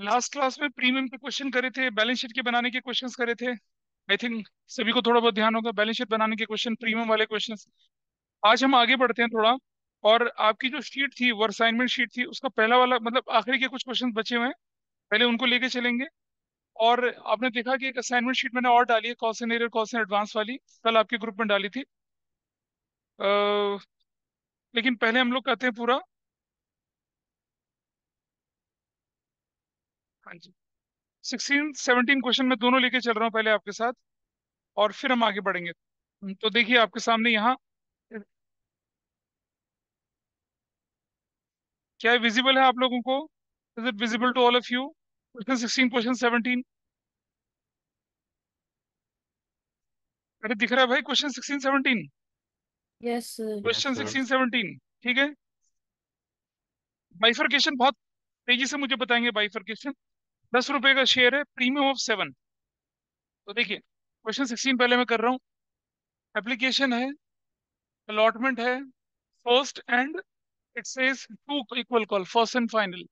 Last class में premium के question करे थे, बैलेंस शीट के बनाने के क्वेश्चंस करे थे। आई थिंक सभी को थोड़ा बहुत ध्यान होगा, बैलेंस शीट बनाने के क्वेश्चन, प्रीमियम वाले क्वेश्चंस। आज हम आगे बढ़ते हैं थोड़ा। और आपकी जो शीट थी, वो असाइनमेंट शीट थी, उसका पहला वाला मतलब आखिरी के कुछ क्वेश्चन बचे हुए हैं, पहले उनको लेके चलेंगे। और आपने देखा कि एक असाइनमेंट शीट मैंने और डाली है, कॉस्ट एरियर कॉस्ट एडवांस वाली, कल आपके ग्रुप में डाली थी। अ, लेकिन पहले हम लोग करते हैं पूरा। हाँ जी। 16 17 क्वेश्चन मैं दोनों लेके चल रहा हूँ पहले आपके साथ, और फिर हम आगे बढ़ेंगे। तो देखिए आपके सामने यहाँ क्या विजिबल है आप लोगों को? Is it visible to all of you? Question 16, question 17। अरे दिख रहा है भाई, question 16 17। Yes sir. Yes question sir. 16 17। ठीक है। बाइफरकेशन बहुत तेजी से मुझे बताएंगे। बाइफरकेशन, 10 रुपए का शेयर है, प्रीमियम ऑफ 7। तो देखिए क्वेश्चन 16 पहले मैं कर रहा हूँ। एप्लीकेशन है, अलॉटमेंट है, first and, it says two equal call, first and final,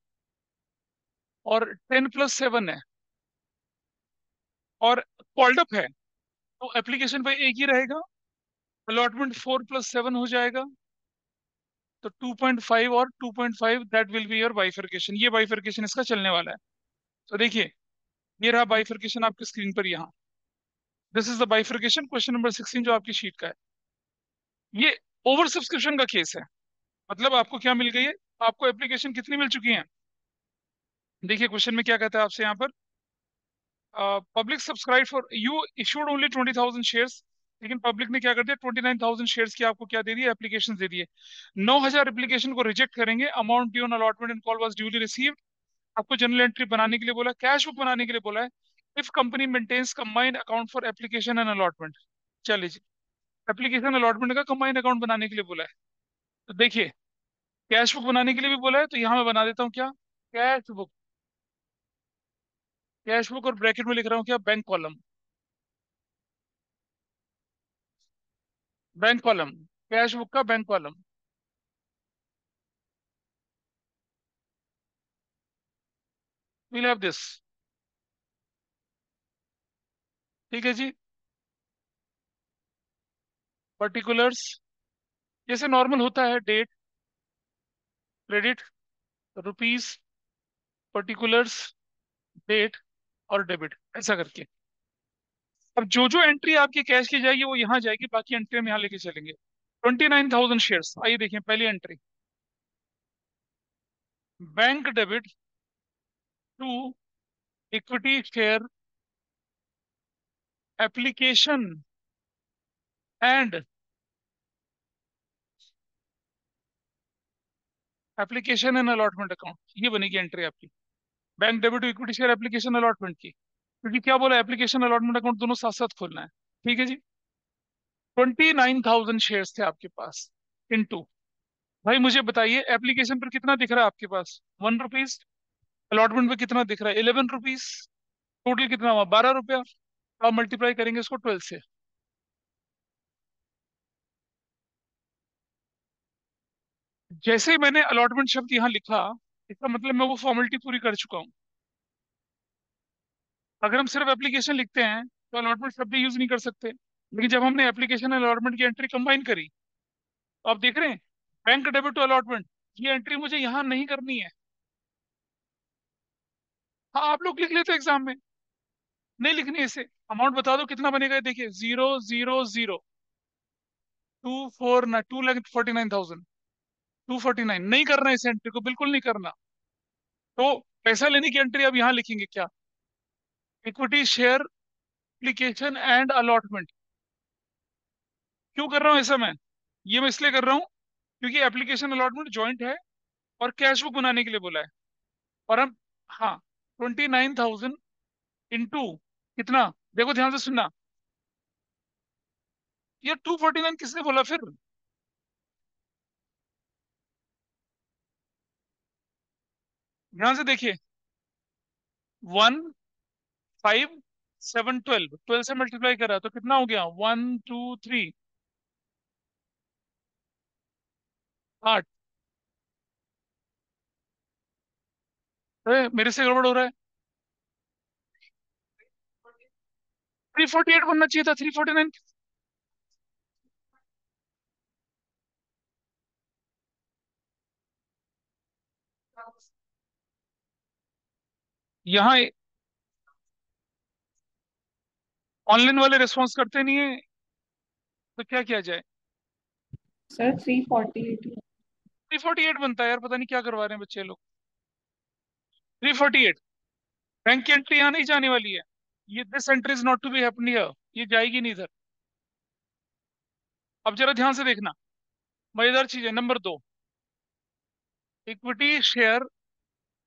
और 10 + 7 है, और कॉल्ड अप है। तो एप्लीकेशन पे एक ही रहेगा, अलॉटमेंट 4 + 7 हो जाएगा। तो 2.5 और 2.5, that will be your bifurcation. ये बाइफरकेशन इसका चलने वाला है। तो देखिए ये रहा बाइफरकेशन आपकी स्क्रीन पर यहाँ। This is the bifurcation, question number 16 जो आपकी शीट का है। ये ओवर सब्सक्रिप्शन का केस है। मतलब आपको क्या मिल गई है? आपको एप्लीकेशन कितनी मिल चुकी है? देखिए क्वेश्चन में क्या कहता है आपसे यहाँ पर, public subscribe for you issued only 20,000 shares. लेकिन पब्लिक ने क्या कर दिया, 29,000 शेयर्स की आपको क्या दे दिए, एप्लीकेशन दे दिए। 9,000 एप्लीकेशन को रिजेक्ट करेंगे। Amount due on allotment and call was duly received. आपको जनरल एंट्री बनाने के लिए बोला, कैश बुक बनाने के लिए बोला है। If company maintains combined account for application and allotment. चलिए जी, एप्लीकेशन अलॉटमेंट का कंबाइंड अकाउंट बनाने के लिए बोला है। तो देखिए कैश बुक बनाने के लिए भी बोला है, तो यहाँ मैं बना देता हूँ क्या, कैश बुक। कैश बुक और ब्रैकेट में लिख रहा हूँ क्या, bank column. Bank column, cash book का bank column. Will have this. ठीक है जी। पर्टिकुलर्स, जैसे नॉर्मल होता है, date, credit, rupees, particulars, date और डेबिट, ऐसा करके। अब जो जो एंट्री आपकी कैश की जाएगी वो यहाँ जाएगी, बाकी एंट्री हम यहाँ लेके चलेंगे। 29,000 शेयर्स, आइए देखें पहली entry. Bank debit to equity share application and, application and allotment account, ये बनेगी एंट्री आपकी। Bank debit to equity share application allotment की, क्योंकि क्या बोला, एप्लीकेशन अलॉटमेंट अकाउंट दोनों साथ साथ खोलना है। ठीक है जी। 29,000 शेयर्स थे आपके पास, इनटू, भाई मुझे बताइए एप्लीकेशन पर कितना दिख रहा है आपके पास, 1 रुपीज। अलॉटमेंट पे कितना दिख रहा है, 11 रुपीज। टोटल कितना हुआ, 12 रुपया। आप मल्टीप्लाई करेंगे इसको 12 से। जैसे ही मैंने अलॉटमेंट शब्द यहाँ लिखा, इसका मतलब मैं वो फॉर्मेलिटी पूरी कर चुका हूँ। अगर हम सिर्फ एप्लीकेशन लिखते हैं तो अलॉटमेंट शब्द यूज नहीं कर सकते, लेकिन जब हमने एप्लीकेशन अलॉटमेंट की एंट्री कंबाइन करी, तो आप देख रहे हैं, बैंक डेबिट टू अलॉटमेंट, ये एंट्री मुझे यहाँ नहीं करनी है। हाँ आप लोग लिख लेते एग्जाम में, नहीं लिखनी है इसे। अमाउंट बता दो कितना बनेगा, देखिए 0 0 0, 2,49,000, 249 नहीं करना है इस एंट्री को, बिल्कुल नहीं करना। तो पैसा लेने की एंट्री अब यहाँ लिखेंगे क्या, equity share application and allotment. क्यों कर रहा हूँ ऐसा मैं, ये मैं इसलिए कर रहा हूँ क्योंकि एप्लीकेशन अलॉटमेंट जॉइंट है, और कैश बुक बनाने के लिए बोला है। और हम, हाँ, 29,000 इंटू कितना, देखो ध्यान से सुनना। ये 249 किसने बोला फिर, ध्यान से देखिए। 1 5 7 12, 12 से मल्टीप्लाई करा तो कितना हो गया, 1 2 3, 8। मेरे से गड़बड़ हो रहा है। 348 बनना चाहिए था, 349। यहाँ ऑनलाइन वाले रिस्पॉन्स करते नहीं है, तो क्या किया जाए? सर 348। 348 बनता है यार, पता नहीं क्या करवा रहे हैं बच्चे लोग। 348। बैंक की एंट्री यहाँ नहीं जाने वाली है। ये this entry is not to be happening, ये जाएगी नहीं इधर। अब जरा ध्यान से देखना, मजेदार चीज है। Number 2, equity share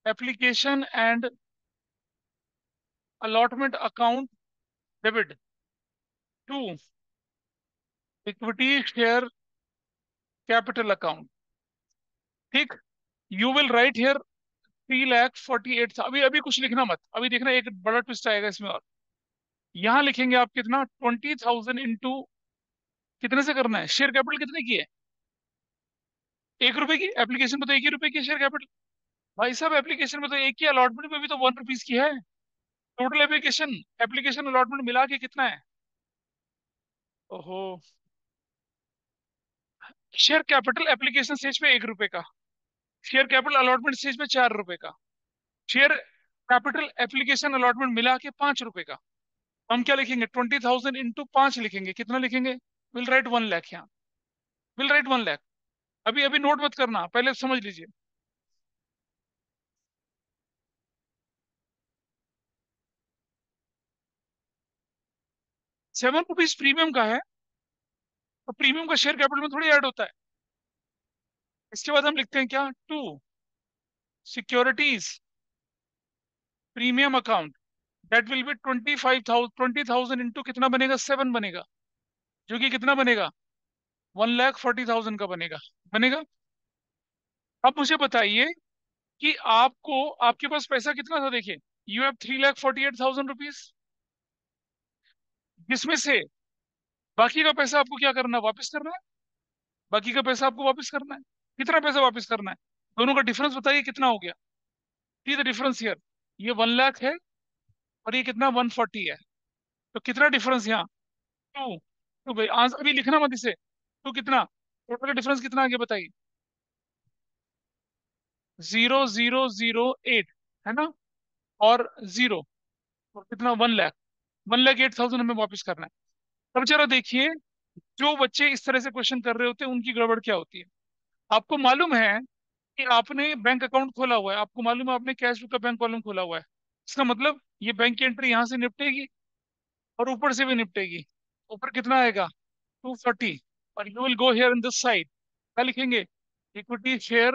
application and allotment account debit to equity share capital account. ठीक। You will write here 3,48,000। अभी अभी कुछ लिखना मत, अभी देखना एक बड़ा ट्विस्ट आएगा इसमें। और यहाँ लिखेंगे आप कितना, 20,000 इंटू, कितने से करना है, शेयर कैपिटल कितने की है? 1 रुपए की। एप्लीकेशन में तो 1 ही रुपए की शेयर कैपिटल। भाई साहब एप्लीकेशन में तो एक ही, अलॉटमेंट में भी तो 1 रुपीज की है। टोटल एप्लीकेशन, एप्लीकेशन अलॉटमेंट मिला के कितना है? ओहो। शेयर कैपिटल एप्लीकेशन स्टेज पे 1 रुपए का, शेयर कैपिटल अलॉटमेंट स्टेज पे 4 रुपए का, शेयर कैपिटल एप्लीकेशन अलॉटमेंट मिला के 5 रुपए का। हम क्या लिखेंगे, 20,000 इंटू 5 लिखेंगे। कितना लिखेंगे? विल राइट 1 लाख यहाँ। Will write 1 lakh. अभी अभी नोट मत करना, पहले समझ लीजिए। 7 रुपीज प्रीमियम का है, तो प्रीमियम का शेयर कैपिटल में थोड़ी ऐड होता है। इसके बाद हम लिखते हैं क्या, to securities premium account, that will be 20,000 into कितना बनेगा, 7 बनेगा, जो कि कितना बनेगा, 1,40,000 का बनेगा। बनेगा। अब मुझे बताइए कि आपको, आपके पास पैसा कितना था, देखिए। यू हैव 3,48,000 रुपीज, जिसमें से बाकी का पैसा आपको क्या करना है, वापस करना है। बाकी का पैसा आपको वापस करना है। कितना पैसा वापस करना है? दोनों का डिफरेंस बताइए कितना हो गया। See the difference here. ये 1 लाख है, और ये कितना, 140 है। तो कितना डिफरेंस यहाँ, टू। तो भाई आंसर अभी लिखना मत इसे। टू कितना, टोटल डिफरेंस कितना आ गया बताइए। 0,008, है ना। और जीरो, और कितना, 1 लाख। 1,08,000 हमें वापस करना है। अब जरा देखिए, जो बच्चे इस तरह से क्वेश्चन कर रहे होते हैं उनकी गड़बड़ क्या होती है। आपको मालूम है कि आपने बैंक अकाउंट खोला हुआ है, आपको मालूम है आपने कैश बुक का बैंक कॉलम खोला हुआ है। इसका मतलब ये बैंक की एंट्री यहाँ से निपटेगी, और ऊपर से भी निपटेगी। ऊपर कितना आएगा, 240। और you will go here in this side, क्या लिखेंगे, equity share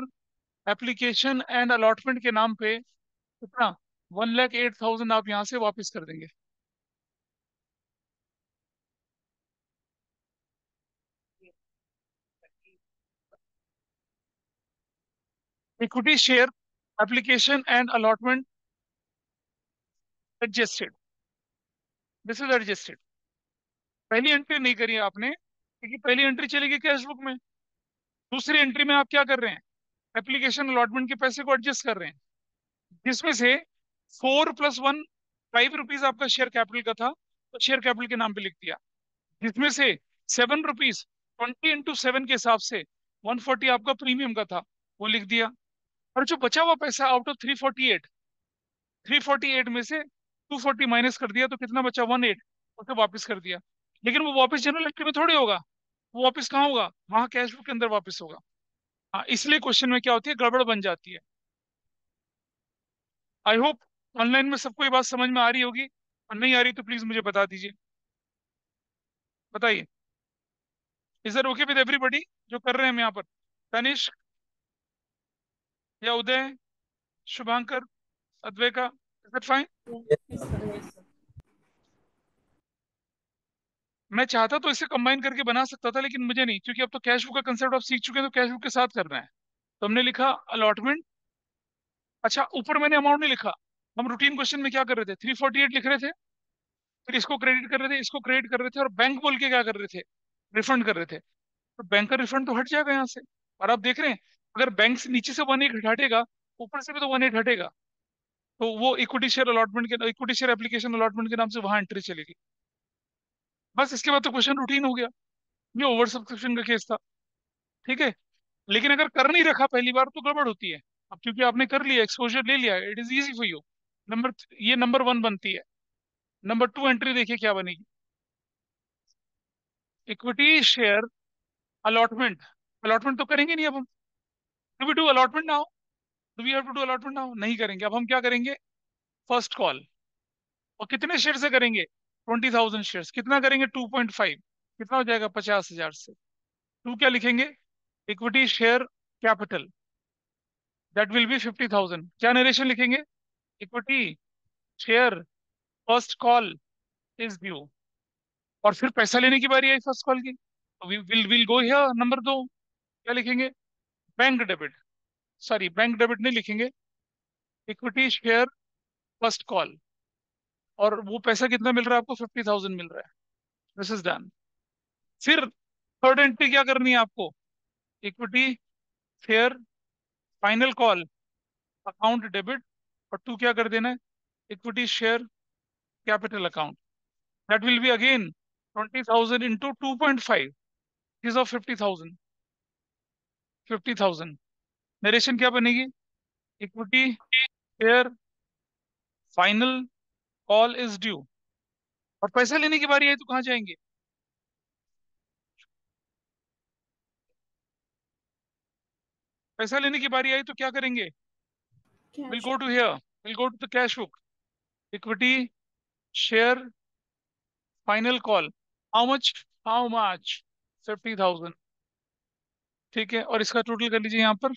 application and allotment के नाम पे कितना, 1,08,000 आप यहाँ से वापस कर देंगे। Equity share application and allotment adjusted, this is adjusted. पहली एंट्री नहीं करी है आपने, क्योंकि पहली एंट्री चलेगी कैश बुक में। दूसरी एंट्री में आप क्या कर रहे हैं, एप्लीकेशन अलॉटमेंट के पैसे को एडजस्ट कर रहे हैं, जिसमें से 4 + 1, 5 रुपीज आपका शेयर कैपिटल का था, तो शेयर कैपिटल के नाम पे लिख दिया। जिसमें से 7 रुपीज, 20 इंटू 7 के हिसाब से 140 आपका प्रीमियम का था, वो लिख दिया। और जो बचा हुआ पैसा आउट ऑफ 348, 348 में से 240 माइनस कर दिया, तो कितना बचा, 18, उसे वापस कर दिया। लेकिन वो वापस जनरल एंट्री में थोड़ी होगा, वो वापस कहाँ होगा, वहां कैश बुक के अंदर वापस होगा। हाँ, इसलिए क्वेश्चन में क्या होती है, गड़बड़ बन जाती है। आई होप ऑनलाइन में सबको ये बात समझ में आ रही होगी, और नहीं आ रही तो प्लीज मुझे बता दीजिए। बताइए, is that okay with everybody जो कर रहे हैं हम यहाँ पर? तनिष्क, या उदय, शुभांकर, अद्वैका, इज दैट फाइन? मैं चाहता तो इसे कंबाइन करके बना सकता था, लेकिन मुझे नहीं, क्योंकि अब तो कैश बुक का कंसेप्ट आप सीख चुके हैं, तो कैश बुक के साथ करना है। तो हमने लिखा अलॉटमेंट। अच्छा, ऊपर मैंने अमाउंट नहीं लिखा। हम रूटीन क्वेश्चन में क्या कर रहे थे, 348 लिख रहे थे, फिर इसको क्रेडिट कर रहे थे, इसको क्रेडिट कर रहे थे, और बैंक बोल के क्या कर रहे थे, रिफंड कर रहे थे। तो बैंक का रिफंड तो हट जाएगा यहाँ से। और आप देख रहे हैं, अगर बैंक से नीचे से 1,8 हटेगा, ऊपर से भी तो 1,8 हटेगा। तो वो इक्विटी शेयर एप्लीकेशन अलॉटमेंट के नाम से वहां एंट्री चलेगी। बस इसके बाद तो क्वेश्चन रूटीन हो गया। ये ओवर सब्सक्रिप्शन का केस था। ठीक है। लेकिन अगर कर नहीं रखा पहली बार तो गड़बड़ होती है। अब क्योंकि आपने कर लिया, एक्सपोजर ले लिया, it is easy for you. Number ये नंबर वन बनती है। नंबर टू एंट्री देखिए क्या बनेगी। Equity share allotment. अलॉटमेंट तो करेंगे नहीं अब हम। Do we do allotment now? Do we have to do allotment now? नहीं करेंगे। अब हम क्या करेंगे? First call. और कितने शेयर से करेंगे? 20,000 शेयर। कितना करेंगे? 2.5। कितना हो जाएगा? 50,000 से। टू क्या लिखेंगे? Equity share capital, that will be 50,000। क्या नरेशन लिखेंगे? Equity share first call is due. और फिर पैसा लेने की बारी आई फर्स्ट कॉल की, तो विल गो हियर नंबर दो। क्या लिखेंगे? Bank debit. Sorry, bank debit नहीं लिखेंगे, इक्विटी शेयर फर्स्ट कॉल। और वो पैसा कितना मिल रहा है आपको? 50,000 मिल रहा है। This is done. फिर थर्ड एंट्री क्या करनी है आपको? Equity share final call account debit. और टू क्या कर देना है? Equity share capital account, that will be again 20,000 into 2.5 is of 50,000। 50,000 narration क्या बनेगी? Equity share final call is due. और पैसा लेने की बारी आई तो कहाँ जाएंगे? पैसा लेने की बारी आई तो क्या करेंगे? Will cash. Go to here, will go to the cash book. Equity share final call, how much? How much? 50,000। ठीक है, और इसका टोटल कर लीजिए यहाँ पर।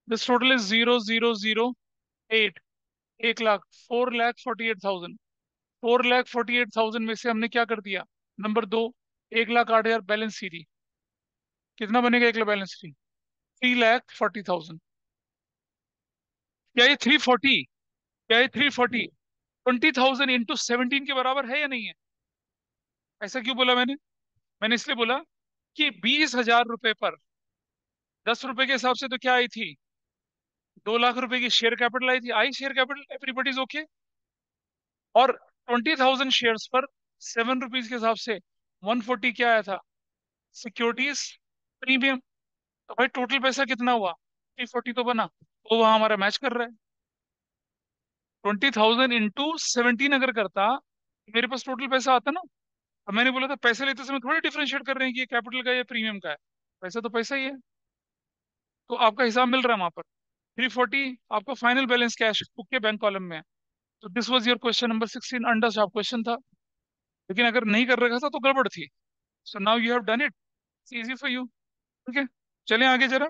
This total is 0,008। 1 लाख, 4,48,000। 4,48,000 में से हमने क्या कर दिया? नंबर दो, 1,08,000 बैलेंस सी थी। कितना बनेगा 1 लाख बैलेंस सी? 3,40,000। क्या ये 340? क्या ये 340 20,000 इंटू 17 के बराबर है या नहीं है? ऐसा क्यों बोला मैंने? मैंने इसलिए बोला कि 20,000 रुपए पर 10 रुपए के हिसाब से तो क्या आई थी? 2 लाख रुपए की शेयर कैपिटल आई थी। I share capital, everybody is okay. और 20,000 शेयर्स पर 7 रुपीज के हिसाब से 140 क्या आया था? Securities premium. तो भाई टोटल पैसा कितना हुआ? 340 तो बना। तो वहां हमारा मैच कर रहा है। 20,000 इंटू 17 अगर करता, मेरे पास टोटल पैसा आता ना। अब मैंने बोला था पैसे लेते समय थोड़ी डिफरेंशिएट कर रहे हैं कि ये कैपिटल का या प्रीमियम का है। पैसा तो पैसा ही है। तो आपका हिसाब मिल रहा है वहां पर। 340 आपका फाइनल बैलेंस कैश बुक के बैंक कॉलम में है। तो this was your question number 16, under shop question था। लेकिन अगर नहीं कर रखा था तो गड़बड़ थी। So now you have done it, it's easy for you. ठीक है, चलें आगे जरा।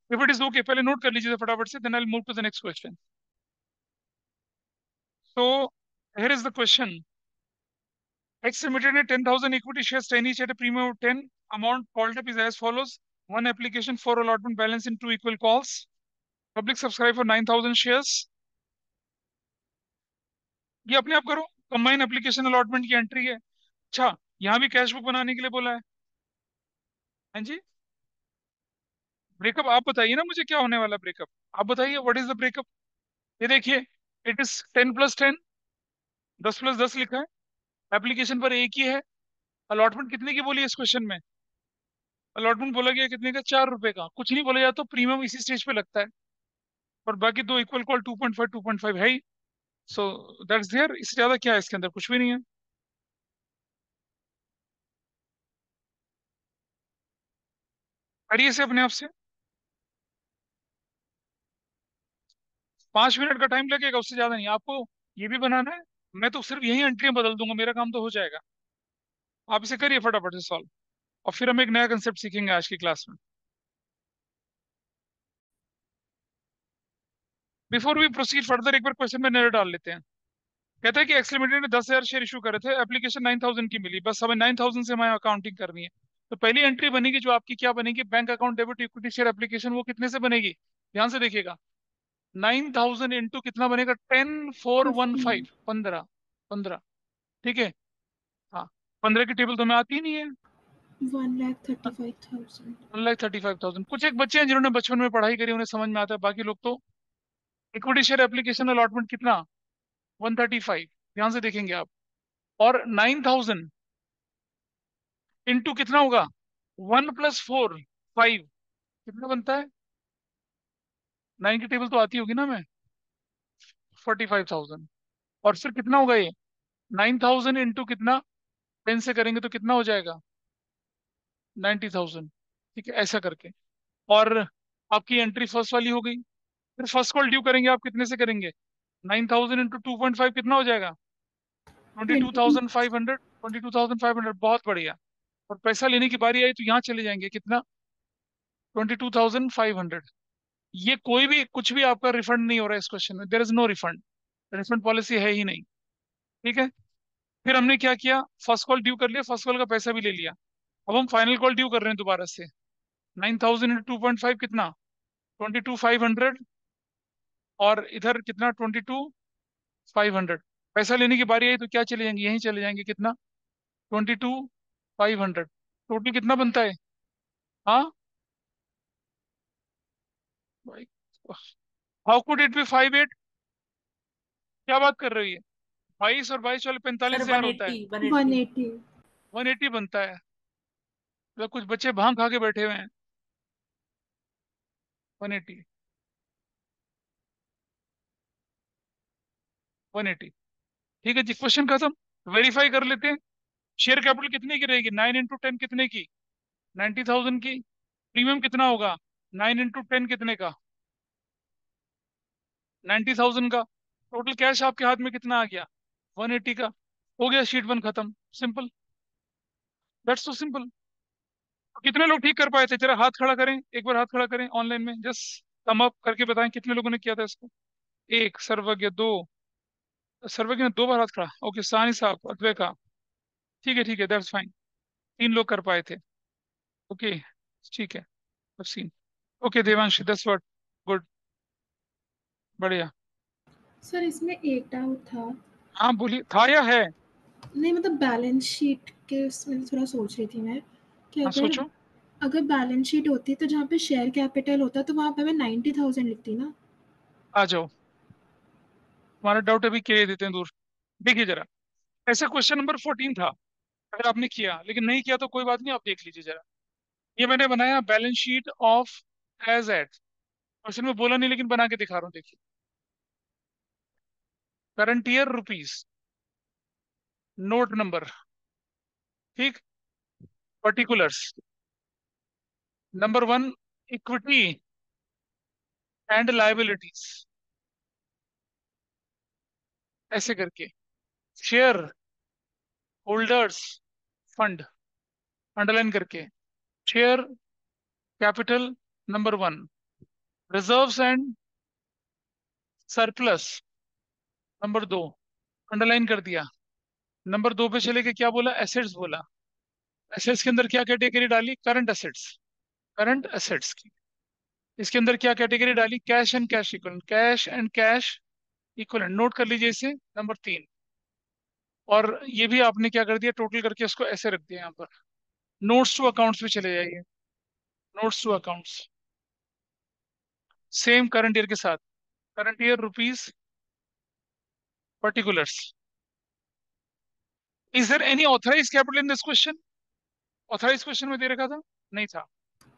इफ इट इज ओके, पहले नोट कर लीजिए फटाफट से, then I will move to the next question. So here is the question. X Limited ने 10,000 equity shares 10 each at a premium of 10. Amount called up is as follows. One application for allotment balance in two equal calls. Public subscribe for 9,000 shares. ये अपने आप करो। Combine application allotment की entry है। अच्छा, यहाँ भी कैश बुक बनाने के लिए बोला है। हाँ जी। ब्रेकअप आप बताइए ना मुझे, क्या होने वाला ब्रेकअप? आप बताइए व्हाट इज द ब्रेकअप। ये देखिए, इट इज 10+10, 10+10 लिखा है। एप्लीकेशन पर एक ही है। अलॉटमेंट कितने की बोली है इस क्वेश्चन में? अलॉटमेंट बोला गया कितने का? 4 रुपए का। कुछ नहीं बोला जाता तो प्रीमियम इसी स्टेज पे लगता है। और बाकी दो इक्वल कॉल 2.5 2.5 है ही। So that's there. इससे ज्यादा क्या है इसके अंदर? कुछ भी नहीं है। करिए से अपने आप से। 5 मिनट का टाइम लगेगा, उससे ज्यादा नहीं। आपको ये भी बनाना है। मैं तो सिर्फ यही एंट्रियां बदल दूंगा, मेरा काम तो हो जाएगा। आप इसे करिए फटाफट से सॉल्व। और फिर हम एक नया कंसेप्ट सीखेंगे आज की क्लास में। बिफोर वी प्रोसीड फर्दर, एक बार क्वेश्चन में नजर डाल लेते हैं। कहता है कि एक्स लिमिटेड ने 10,000 शेयर इशू करे थे, एप्लीकेशन 9,000 की मिली, बस हमें 9,000 से हमें अकाउंटिंग करनी है। तो पहली एंट्री बनेगी जो आपकी, क्या बनेगी? Bank account debit equity share application. वो कितने से बनेगी? ध्यान से देखिएगा। 9,000 इंटू कितना बनेगा? 10,415, 15। 15। 15। ठीक है। हाँ, 15 की टेबल तो हमें आती ही नहीं है। 1,35,000। 1,35,000। कुछ एक बच्चे हैं जिन्होंने बचपन में पढ़ाई करी, उन्हें समझ में आता है, बाकी लोग तो इक्विटी शेयर एप्लीकेशन अलॉटमेंट कितना, 135, ध्यान से देखेंगे आप। और 9,000 इंटू कितना होगा, 1 + 4, 5, कितना बनता है, 9 की टेबल तो आती होगी ना मैं, 45,000। और फिर कितना होगा ये, 9,000 इंटू कितना, 10 से करेंगे तो कितना हो जाएगा, 90,000। ठीक है, ऐसा करके। और आपकी एंट्री फर्स्ट वाली हो गई। फिर फर्स्ट कॉल ड्यू करेंगे आप, कितने से करेंगे, 9,000 इंटू 2.5 कितना हो जाएगा, twenty two 22। Thousand five hundred 22,500, बहुत बढ़िया। और पैसा लेने की बारी आई तो यहाँ चले जाएंगे, कितना, 22,500। ये कोई भी कुछ भी आपका रिफंड नहीं हो रहा है इस क्वेश्चन में, there is no refund, refund policy है ही नहीं। ठीक है। फिर हमने क्या किया, फर्स्ट कॉल ड्यू कर लिया, फर्स्ट कॉल का पैसा भी ले लिया। अब हम फाइनल कॉल ड्यू कर रहे हैं दोबारा से। 9,000 इंटू 2.5 कितना, 22,500। और इधर कितना, 22,500। पैसा लेने की बारी आई तो क्या चले जाएंगे, यहीं चले जाएंगे, कितना, 22,500। टोटल कितना बनता है, हाँ भाई, हाउ कुड इट बी 58, क्या बात कर रही है, 22 और 22 वाले सर 45,000 होता है, 180 180। 180। 180 बनता है। मतलब कुछ बच्चे भांग खा के बैठे हुए हैं, 180, 180। ठीक है जी, क्वेश्चन खत्म। वेरीफाई कर लेते हैं। शेयर कैपिटल कितने की रहेगी, 9 × 10 कितने की, 90,000 की। प्रीमियम कितना होगा, 9 × 10 कितने का, 90,000 का। टोटल कैश आपके हाथ में कितना आ गया, 180 का। हो गया, शीट 1 खत्म, सिंपल, दैट्स सो सिंपल। कितने लोग ठीक कर पाए थे, जरा हाथ खड़ा करें, एक बार हाथ खड़ा करें ऑनलाइन में, जस्ट कम अप करके बताएं कितने लोगों ने किया था इसको। एक सर्वज्ञ, दो, सर्वज्ञ ने 2 बार हाथ खड़ा, ओके, सानी साहब, अद्वै का, ठीक है, दैट्स फाइन। 3 लोग कर पाए थे, ओके, ठीक है, सीन। ओके देवांशी, दस वर्ड, गुड, बढ़िया। सर इसमें एक डाउट था। हाँ बोलिए, था या है। नहीं मतलब बैलेंस शीट के उसमें थोड़ा सोच रही थी मैं कि हाँ अगर सोचो, अगर बैलेंस शीट होती तो जहाँ पे शेयर कैपिटल होता तो वहाँ पे मैं 90,000 लिखती ना। आ जाओ, तुम्हारा डाउट अभी क्लियर देते हैं दूर। देखिए जरा, ऐसा क्वेश्चन नंबर 14 था, अगर आपने किया, लेकिन नहीं किया तो कोई बात नहीं, आप देख लीजिए जरा। ये मैंने बनाया balance sheet of as at, question में बोला नहीं लेकिन बना के दिखा रहा हूँ, देखिए। Current year rupees, note number, ठीक, particulars, number 1, equity and liabilities, ऐसे करके, शेयर होल्डर्स फंड, अंडरलाइन करके, share capital number 1, reserves and surplus number 2, underline कर दिया। नंबर 2 पे चले के क्या बोला, एसेट्स बोला। एसेट्स के अंदर क्या कैटेगरी डाली, करंट एसेट्स, करंट एसेट्स की। इसके अंदर क्या कैटेगरी डाली, cash and cash equivalent, cash and cash equivalent, note कर लीजिए इसे, नंबर 3। और ये भी आपने क्या कर दिया, टोटल करके उसको ऐसे रख दिया यहाँ पर। नोट्स टू अकाउंट्स में चले जाइए, notes to accounts, same current year के साथ, current year rupees particulars. Is there any authorise capital in this question, authorise question में दे रखा था, नहीं था।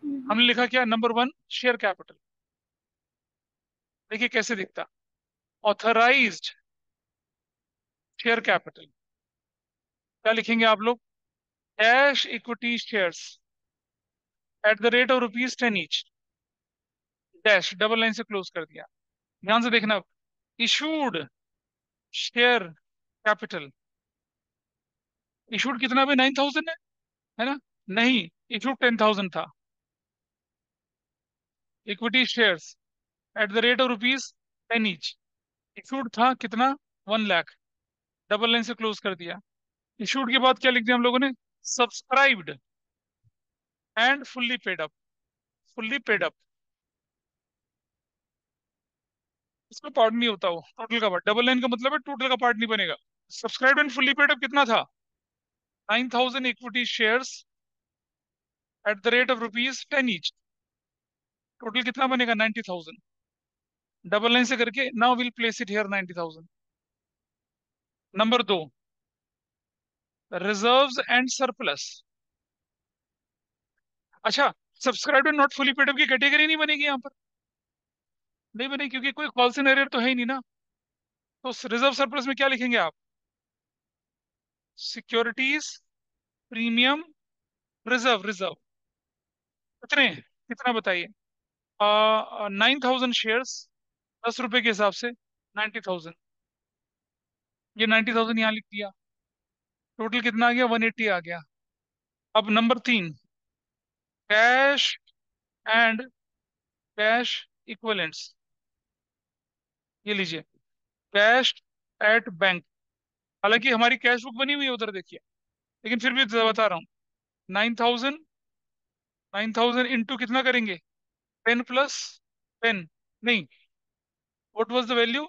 हमने लिखा क्या, नंबर 1 शेयर कैपिटल, देखिए कैसे दिखता, ऑथराइज्ड शेयर कैपिटल, क्या लिखेंगे आप लोग, cash equity shares at the rate of rupees 10 each, dash, double line से क्लोज कर दिया। ध्यान से देखना, इशूड शेयर कैपिटल, इशूड कितना भी 9,000 है ना, नहीं, इशूड 10,000 था। Equity shares at the rate of rupees 10 each, issued था कितना, 1 लाख, डबल लाइन से क्लोज कर दिया। इशूड के बाद क्या लिख दिया हम लोगों ने, subscribed and fully paid up, fully paid up, इसमें पार्ट नहीं होता, वो टोटल का पार्ट, डबल लाइन का मतलब है टोटल का पार्ट नहीं बनेगा। Subscribed and fully paid up कितना था, 9,000 equity shares at the rate of rupees 10 each, total कितना बनेगा, 90,000। डबल लाइन से करके now will place it here 90,000। Number 2, reserves and surplus. अच्छा, subscribed and not fully paid up की category नहीं बनेगी यहाँ पर? नहीं बनेगी, क्योंकि कोई कॉल सिनेरियो तो है ही नहीं ना। तो रिजर्व सरप्लस में क्या लिखेंगे आप? Securities, premium, reserve. रिजर्व कितने, कितना बताइए? 9,000 शेयर्स, 10 रुपए के हिसाब से 90,000। ये 90,000 यहाँ लिख दिया। टोटल कितना आ गया? 180 आ गया। अब number 3, cash and cash equivalents. ये लीजिए, कैश एट बैंक। हालांकि हमारी कैश बुक बनी हुई है उधर, देखिए, लेकिन फिर भी बता रहा हूँ। 9,000, 9,000 इंटू कितना करेंगे? 10 + 10, नहीं, व्हाट वाज द वैल्यू?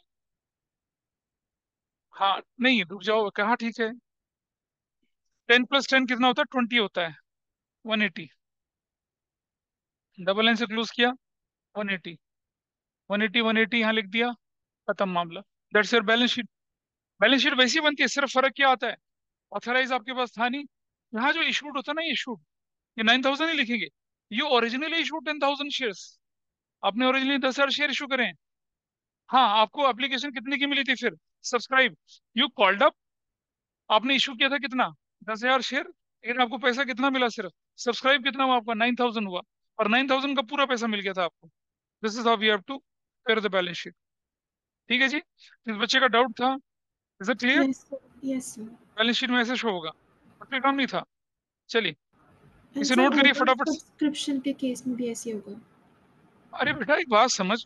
हाँ नहीं, रुक जाओ, कहाँ ठीक है। 10 + 10 कितना होता है? 20 होता है। 180, डबल लाइन से क्लोज किया। 180, 180, 180 यहाँ लिख दिया। खत्म मामला। That's your balance sheet. Balance sheet वैसी बनती है, सिर्फ फर्क क्या आता है? ऑथराइज आपके पास था नहीं। यहाँ जो इशूड होता है ना, ये इशूड, ये 9,000 ही लिखेंगे। You originally issued 10,000 shares. आपने ओरिजिनली 10,000 शेयर इशू करे हैं। हाँ, आपको एप्लीकेशन कितने की मिली थी फिर? सब्सक्राइब, यू कॉल्ड अप, आपने इशू किया था कितना? 10,000 शेयर। लेकिन आपको पैसा कितना मिला सिर्फ? सब्सक्राइब कितना हुआ आपका? 9,000 हुआ। और 9,000 का पूरा पैसा मिल गया था आपको। This is how we have to pair the balance sheet. ठीक है जी, इस बच्चे का डाउट था? Is it clear? Yes sir, yes sir. Balance sheet में ऐसे शो होगा, और कोई काम नहीं था। चलिए, एंड इसे सर नोट करिए ओवर फटाफट से। सब्सक्रिप्शन के केस में भी ऐसे होगा? अरे बेटा, एक बात समझ,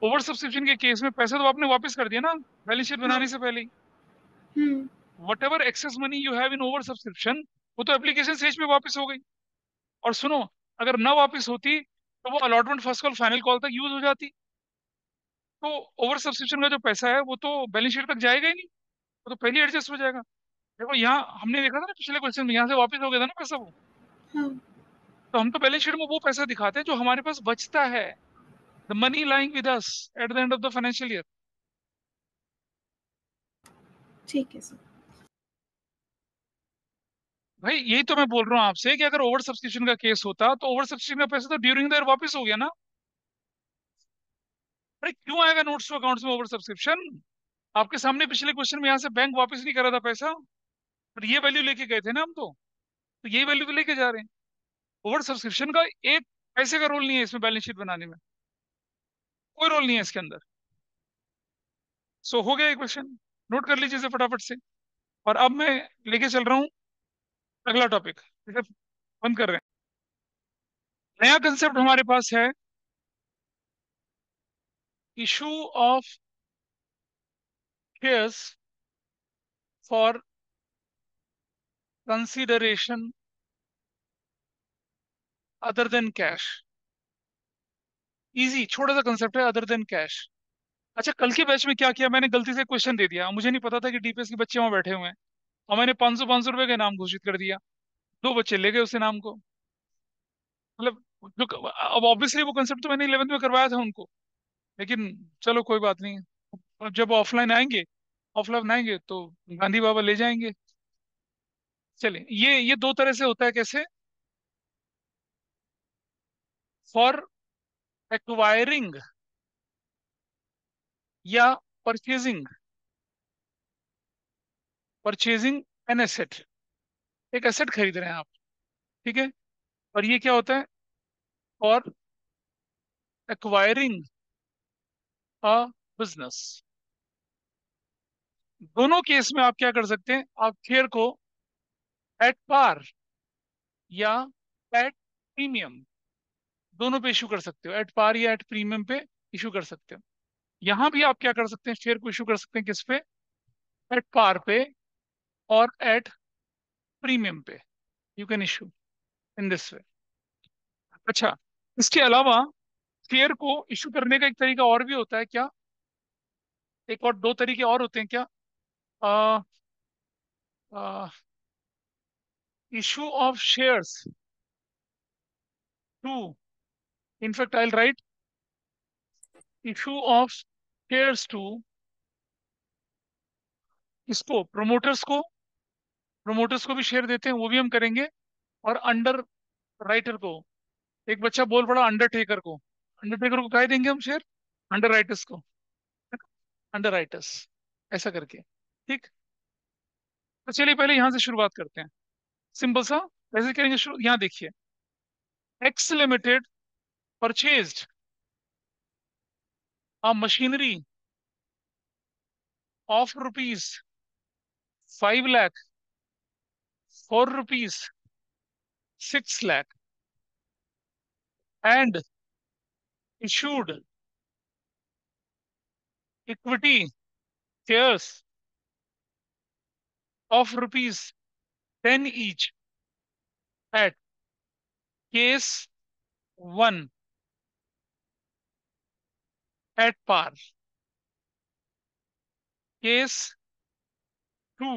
ओवर सब्सक्रिप्शन के केस में पैसा तो आपने वापस कर दिया ना बैलेंस शीट हाँ। बनाने से पहले ही। हम्म। Whatever excess money you have in oversubscription, वो तो एप्लीकेशन स्टेज पे वापस हो गई। और सुनो, अगर ना वापस होती तो वो allotment first call final call तक यूज हो जाती। तो ओवर सब्सक्रिप्शन का जो पैसा है वो तो बैलेंस शीट तक जाएगा ही नहीं, वो तो पहले एडजस्ट हो जाएगा। देखो, यहाँ हमने देखा था ना पिछले क्वेश्चन में, यहाँ से वापस हो गया था ना पैसा वो। हाँ। तो हम तो बैलेंस शीट में वो पैसा दिखाते हैं जो हमारे पास बचता है, the money lying with us at the end of the financial year. ठीक है सर। भाई यही तो मैं बोल रहा हूँ आपसे कि अगर ओवर सब्सक्रिप्शन का केस होता तो ओवर सब्सक्रिप्शन का पैसा तो ड्यूरिंग द ईयर वापस हो गया ना। अरे क्यों आएगा नोट्स टू अकाउंट्स में ओवर सब्सक्रिप्शन? आपके सामने पिछले क्वेश्चन में यहाँ से बैंक वापस नहीं कर रहा था पैसा, पर ये वैल्यू लेके गए थे ना हम तो यही वैल्यू तो लेके जा रहे हैं। ओवर सब्सक्रिप्शन का एक पैसे का रोल नहीं है इसमें बैलेंस शीट बनाने में, कोई रोल नहीं है इसके अंदर। सो हो गया ये क्वेश्चन, नोट कर लीजिए इसे फटाफट से। और अब मैं लेके चल रहा हूँ अगला टॉपिक, इसे बंद कर रहे हैं। नया कंसेप्ट हमारे पास है, issue of shares for consideration other than cash. Easy छोटा सा कंसेप्ट है, अदर देन कैश। अच्छा, कल के बैच में क्या किया मैंने, गलती से क्वेश्चन दे दिया, मुझे नहीं पता था कि डीपीएस के बच्चे वहां बैठे हुए हैं, और मैंने 500 रुपए का नाम घोषित कर दिया। दो बच्चे ले गए उस नाम को, मतलब जो, अब ऑब्वियसली वो कंसेप्ट तो मैंने 11th में करवाया था उनको, लेकिन चलो कोई बात नहीं। अब जब ऑफलाइन आएंगे तो गांधी बाबा ले जाएंगे। चलिए, ये दो तरह से होता है, कैसे? फॉर एक्वायरिंग या परचेजिंग, परचेजिंग एन एसेट। एक एसेट खरीद रहे हैं आप, ठीक है? और ये क्या होता है? For acquiring a business. दोनों केस में आप क्या कर सकते हैं? आप शेयर को एट पार या एट प्रीमियम, दोनों पे इशू कर सकते हो, एट पार या एट प्रीमियम पे इशू कर सकते हो। यहां भी आप क्या कर सकते हैं? शेयर को इशू कर सकते हैं किस पे? एट पार पे और एट प्रीमियम पे you can issue in this way. अच्छा, इसके अलावा शेयर को इशू करने का एक तरीका और भी होता है क्या? एक और दो तरीके और होते हैं क्या? Issue of shares to, in fact I write, issue of shares to, इसको प्रोमोटर्स को भी शेयर देते हैं, वो भी हम करेंगे। और अंडर राइटर को, एक बच्चा बोल पड़ा अंडरटेकर को, अंडरटेकर को क्या देंगे हम शेयर? अंडर राइटर्स को, अंडर राइटर्स, ऐसा करके। ठीक। तो चलिए पहले यहां से शुरुआत करते हैं, सिंपल सा। कैसे करेंगे शुरू, यहाँ देखिए। X limited purchased a machinery of rupees 5 lakh for rupees 6 lakh and issued equity shares of rupees 10 each at case 1 at par, case 2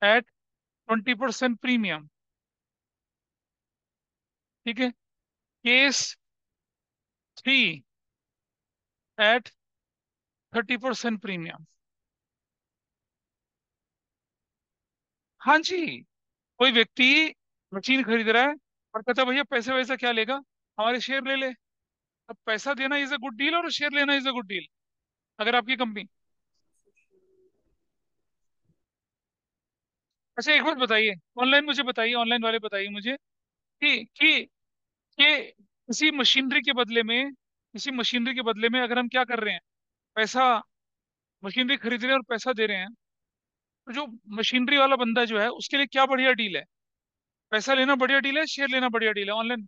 at 20% premium। ठीक है। case 3 at 30% premium. हाँ जी। कोई व्यक्ति मशीन खरीद रहा है और कहता है भैया पैसे वैसा क्या लेगा, हमारे शेयर ले ले। अब पैसा देना इज अ गुड डील और शेयर लेना इज अ गुड डील, अगर आपकी कंपनी। अच्छा एक बात बताइए, ऑनलाइन मुझे बताइए, ऑनलाइन वाले बताइए मुझे कि किसी मशीनरी के बदले में अगर हम क्या कर रहे हैं, पैसा, मशीनरी खरीद रहे हैं और पैसा दे रहे हैं, तो जो मशीनरी वाला बंदा जो है उसके लिए क्या बढ़िया डील है? पैसा लेना बढ़िया डील है, शेयर लेना बढ़िया डील है ऑनलाइन?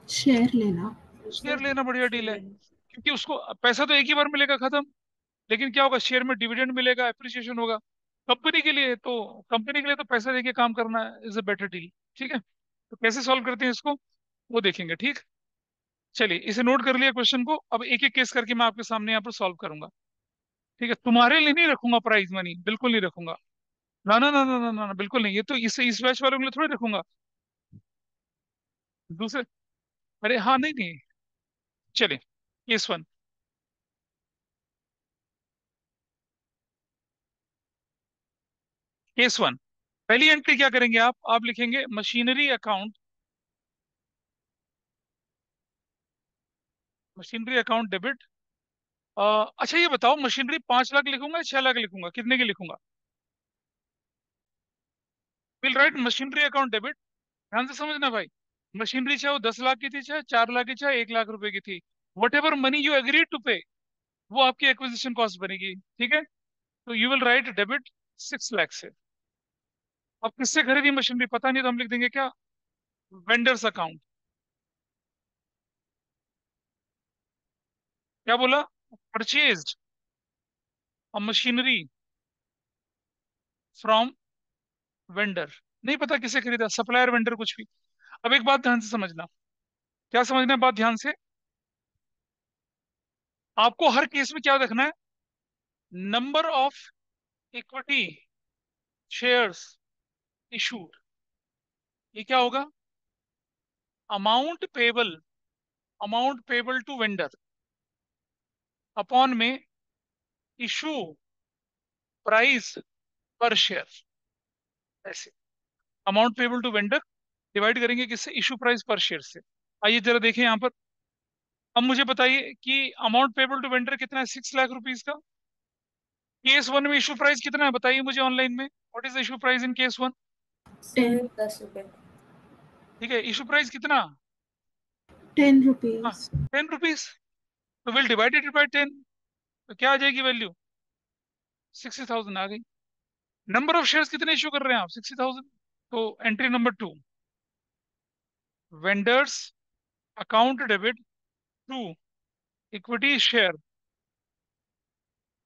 शेयर लेना। शेयर लेना बढ़िया डील है, क्योंकि उसको पैसा तो एक ही बार मिलेगा खत्म, लेकिन क्या होगा, शेयर में डिविडेंड मिलेगा, एप्रिसिएशन होगा। कंपनी के लिए तो पैसा देके काम करना इज अ बेटर डील। ठीक है, तो कैसे सॉल्व करते हैं इसको, वो देखेंगे। ठीक। चलिए इसे नोट कर लिया क्वेश्चन को, अब एक एक केस करके मैं आपके सामने यहाँ पर सॉल्व करूंगा। ठीक है, तुम्हारे लिए नहीं रखूंगा प्राइज मनी, बिल्कुल नहीं रखूंगा। ना ना ना ना ना ना ना, बिल्कुल नहीं, ये तो इस बैच वालों के लिए थोड़ी रखूंगा। दूसरे, अरे हाँ, नहीं नहीं। चलिए, केस 1। केस 1, पहली एंट्री क्या करेंगे आप लिखेंगे machinery account, machinery account debit. अच्छा ये बताओ, मशीनरी 5 लाख लिखूंगा या 6 लाख लिखूंगा, कितने की लिखूंगा? Will write machinery account debit. ध्यान से समझना भाई, मशीनरी चाहे वो 10 लाख की थी, चाहे 4 लाख की, चाहे 1 लाख रुपए की थी, whatever money you agree to pay, वो आपकी एक्विजिशन कॉस्ट बनेगी। ठीक है, तो you will write debit 6 lakh से। अब किससे खरीदी मशीनरी पता नहीं, तो हम लिख देंगे क्या, वेंडर्स अकाउंट। क्या बोला? Purchased a machinery from vendor. नहीं पता किसे खरीदा, सप्लायर वेंडर कुछ भी। अब एक बात ध्यान से समझना, क्या समझना है बात ध्यान से, आपको हर केस में क्या देखना है, number of equity shares issued, ये क्या होगा, amount payable, amount payable to vendor upon में इशू प्राइस पर शेयर, ऐसे। Amount payable to vendor divide करेंगे किससे, इशू प्राइस पर शेयर से। आइए जरा देखें यहाँ पर। अब मुझे बताइए कि अमाउंट पेबल टू वेंडर कितना है, 6 लाख रुपीज का। केस 1 में इशू प्राइस कितना है बताइए मुझे ऑनलाइन में, what is the issue price in case 1? 10। 10 रुपए। ठीक है, इशू प्राइस कितना? 10 हाँ, रुपीज। 10 रुपीज। तो विल डिवाइड इट बाई 10, तो क्या आ जाएगी वैल्यू, 60,000 आ गई। नंबर ऑफ शेयर्स कितने इशू कर रहे हैं आप, 60,000। तो entry number 2, vendors account debit to equity share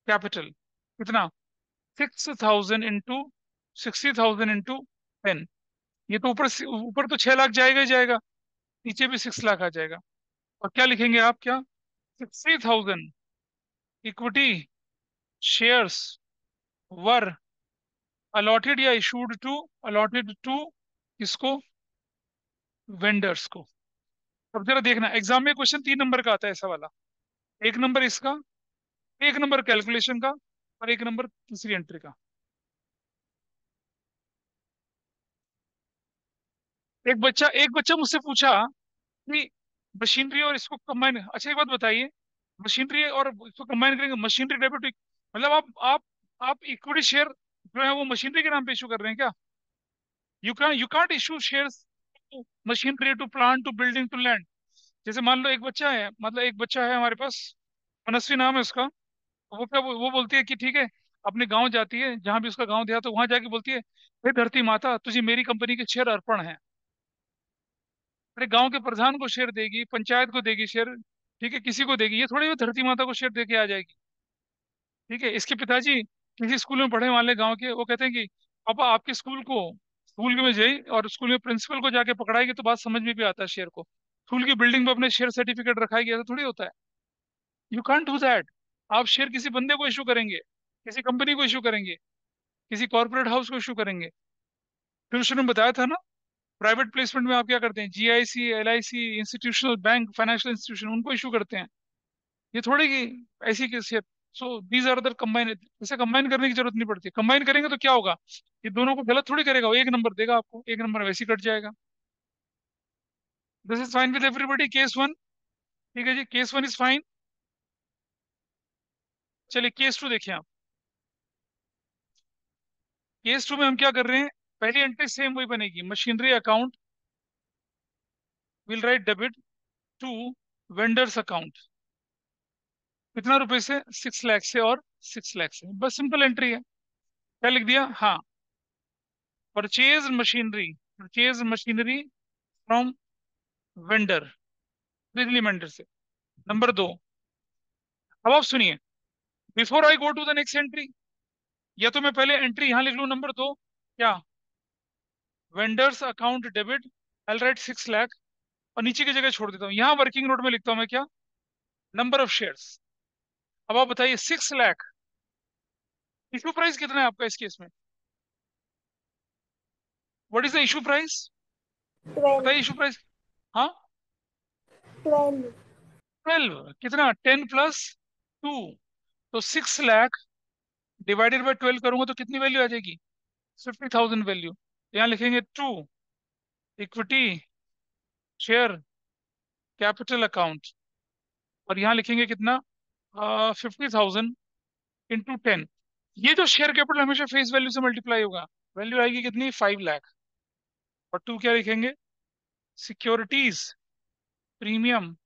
capital, कितना, 6,000 इंटू 60,000 इंटू 10। ये तो ऊपर तो 6 लाख जाएगा ही जाएगा, नीचे भी 6 लाख आ जाएगा। और क्या लिखेंगे आप, क्या, 60,000 इक्विटी शेयर्स वर अलॉटेड या इशूड टू, अलॉटेड टू किसको, वेंडर्स को। अब जरा देखना, एग्जाम में क्वेश्चन 3 नंबर का आता है ऐसा वाला, एक नंबर इसका, एक नंबर कैलकुलेशन का, और एक नंबर तीसरी एंट्री का। एक बच्चा मुझसे पूछा कि मशीनरी और इसको कंबाइन, अच्छा एक बात बताइए, मशीनरी और इसको कंबाइन करेंगे, मशीनरी डेबिट, मतलब आप इक्विटी शेयर जो है वो मशीनरी के नाम पे इशू कर रहे हैं क्या? You can't issue shares machinery to plant to building to land. जैसे मान लो एक बच्चा है, मतलब एक बच्चा है हमारे पास, मनस्वी नाम है उसका। वो क्या, वो बोलती है कि ठीक है, अपने गांव जाती है, जहां भी उसका गांव दिया तो वहां जाके बोलती है, हे धरती माता, तुझे मेरी कंपनी के शेयर अर्पण है। अपने गांव के प्रधान को शेयर देगी, पंचायत को देगी शेयर, ठीक है, किसी को देगी, ये थोड़ी वो धरती माता को शेयर दे के आ जाएगी। ठीक है, इसके पिताजी किसी स्कूल में पढ़े वाले गांव के, वो कहते हैं कि पापा आपके स्कूल में जाइए और स्कूल में प्रिंसिपल को जाके पकड़ाएगी तो बात समझ में भी आता है शेयर को। स्कूल की बिल्डिंग में अपने शेयर सर्टिफिकेट रखाएगी, ऐसा थोड़ी होता है। You can't do that. आप शेयर किसी बंदे को इशू करेंगे, किसी कंपनी को इशू करेंगे, किसी कॉर्पोरेट हाउस को इशू करेंगे। फिर उसने बताया था ना, प्राइवेट प्लेसमेंट में आप क्या करते हैं, GIC, LIC, institutional bank, financial institution, उनको इशू करते हैं। ये थोड़ी कि ऐसी के share. So these are the combine, इसे कंबाइन करने की जरूरत नहीं पड़ती। कंबाइन करेंगे तो क्या होगा, ये दोनों को गलत थोड़ी करेगा, वो एक नंबर देगा आपको, एक नंबर वैसे ही कट जाएगा। This is fine with everybody, case one. ठीक है जी, केस वन इज फाइन। चलिए केस टू देखिए आप। केस टू में हम क्या कर रहे हैं, पहली एंट्री सेम वही बनेगी, machinery account will write debit to vendors account. कितना रुपए से, 6 लाख से और 6 लाख से, बस सिंपल एंट्री है। क्या लिख दिया, हाँ, परचेज मशीनरी फ्रॉम वेंडर, बिजली वेंडर से। नंबर दो, अब आप सुनिए, before I go to the next entry, या तो मैं पहले एंट्री यहां लिख लूं नंबर दो, क्या, वेंडर्स अकाउंट डेबिट, आई राइट 6 लाख, और नीचे की जगह छोड़ देता हूँ, यहाँ वर्किंग नोट में लिखता हूँ मैं क्या, नंबर ऑफ शेयर्स। अब आप बताइए 6 लाख, इशू प्राइस कितना है आपका इस केस में, what is the issue price, 12। बताइए इशू प्राइस। हाँ, 12। 12, कितना, 10 + 2, तो 6 लाख डिवाइडेड बाई 12 करूंगा तो कितनी वैल्यू आ जाएगी, 50,000 वैल्यू। यहाँ लिखेंगे to equity share capital account, और यहाँ लिखेंगे कितना, 50,000 इंटू 10। ये जो शेयर कैपिटल हमेशा फेस वैल्यू से मल्टीप्लाई होगा, वैल्यू आएगी कितनी, 5 लाख। और टू क्या लिखेंगे, securities premium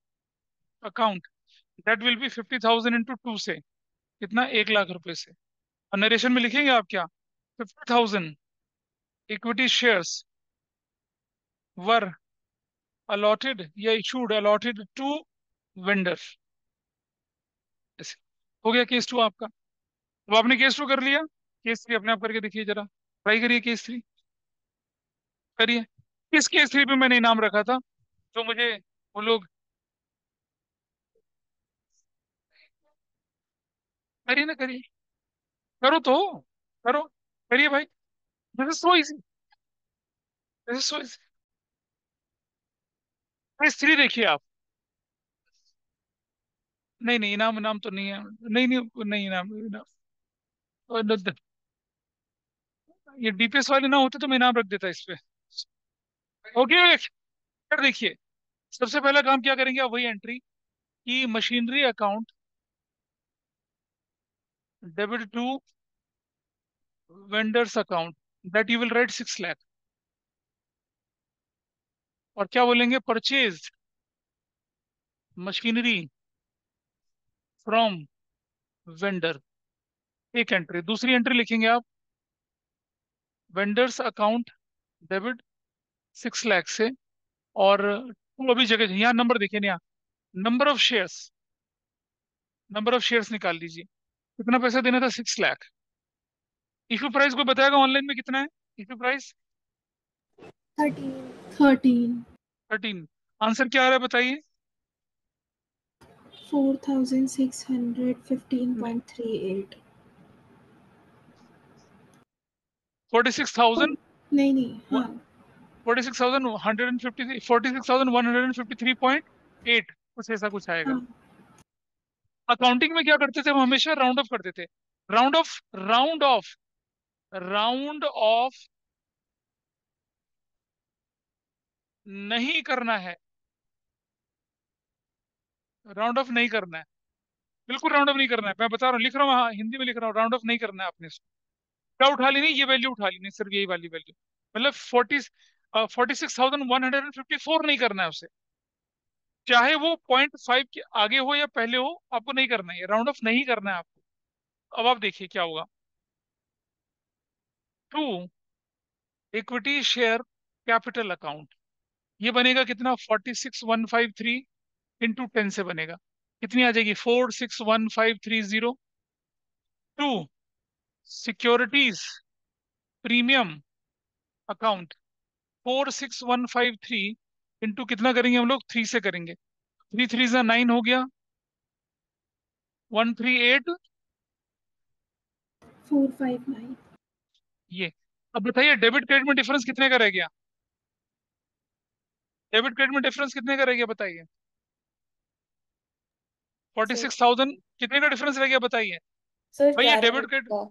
account, that will be 50,000 into two से, कितना, 1 लाख रुपए से। और नरेशन में लिखेंगे आप क्या, 50,000 इक्विटी शेयर्स वर अलॉटेड या इशूड अलॉटेड टू वेंडर। ऐसे हो गया केस टू आपका। अब आपने केस टू कर लिया, केस थ्री अपने आप करके देखिए जरा, ट्राई करिए केस थ्री, करिए। किस केस थ्री पे मैंने इनाम रखा था, जो मुझे वो लोग, करिए ना, करिए, करो तो, करो, करिए भाई, this is so easy, this is so easy. Case three देखिए आप। नहीं नहीं, इनाम इनाम तो नहीं है, नहीं नहीं नहीं, इनाम इनाम, ये डीपीएस वाले ना होते तो मैं इनाम रख देता इस पे। ओके, फिर देखिए, सबसे पहला काम क्या करेंगे आप, वही एंट्री की, machinery account debit to vendors account, that you will write 6 lakh, और क्या बोलेंगे, परचेज मशीनरी फ्रॉम वेंडर, एक एंट्री। दूसरी एंट्री लिखेंगे आप, वेंडर्स अकाउंट डेबिट 6 लाख से, और टू अभी जगह, यहाँ नंबर देखिए ना, यहाँ number of shares, number of shares निकाल लीजिए, कितना पैसा देना था, 6 लाख। इशू प्राइस को बताएगा ऑनलाइन में कितना है, इशू प्राइस 13। 13। 13। आंसर क्या आ रहा है बताइए, 4615.38। 46,000, नहीं नहीं, हाँ। 46,153, 46,153.8, कुछ ऐसा कुछ आएगा। हाँ अकाउंटिंग में क्या करते थे हम हमेशा राउंड ऑफ करते थे। Round of, round of, round of नहीं करना है, राउंड ऑफ नहीं करना है, बिल्कुल राउंड ऑफ नहीं करना है। मैं बता रहा हूँ, लिख रहा हूँ, हाँ हिंदी में लिख रहा हूँ, राउंड ऑफ नहीं करना है आपने इसको। क्या उठा ली नहीं, ये वैल्यू उठा ली नहीं, सिर्फ यही वाली वैल्यू, मतलब 46,154 नहीं करना है उसे, चाहे वो 0.5 के आगे हो या पहले हो, आपको नहीं करना है, राउंड ऑफ नहीं करना है आपको। अब आप देखिए क्या होगा। To equity share capital account, ये बनेगा कितना, 46,153 इंटू 10 से बनेगा, कितनी आ जाएगी, 46,153 0। To securities premium account, 46,153 into कितना करेंगे हम लोग, 3 से करेंगे, 3 3 9 हो गया, 138। 459। ये, अब बताइए डेबिट क्रेडिट में डिफरेंस कितने का रह गया, डेबिट क्रेडिट में डिफरेंस कितने का रह गया बताइए, फोर्टी सर सिक्स थाउजेंड कितने का डिफरेंस रह गया बताइए। सर भाई ये 11 डेबिट क्रेडिट, का।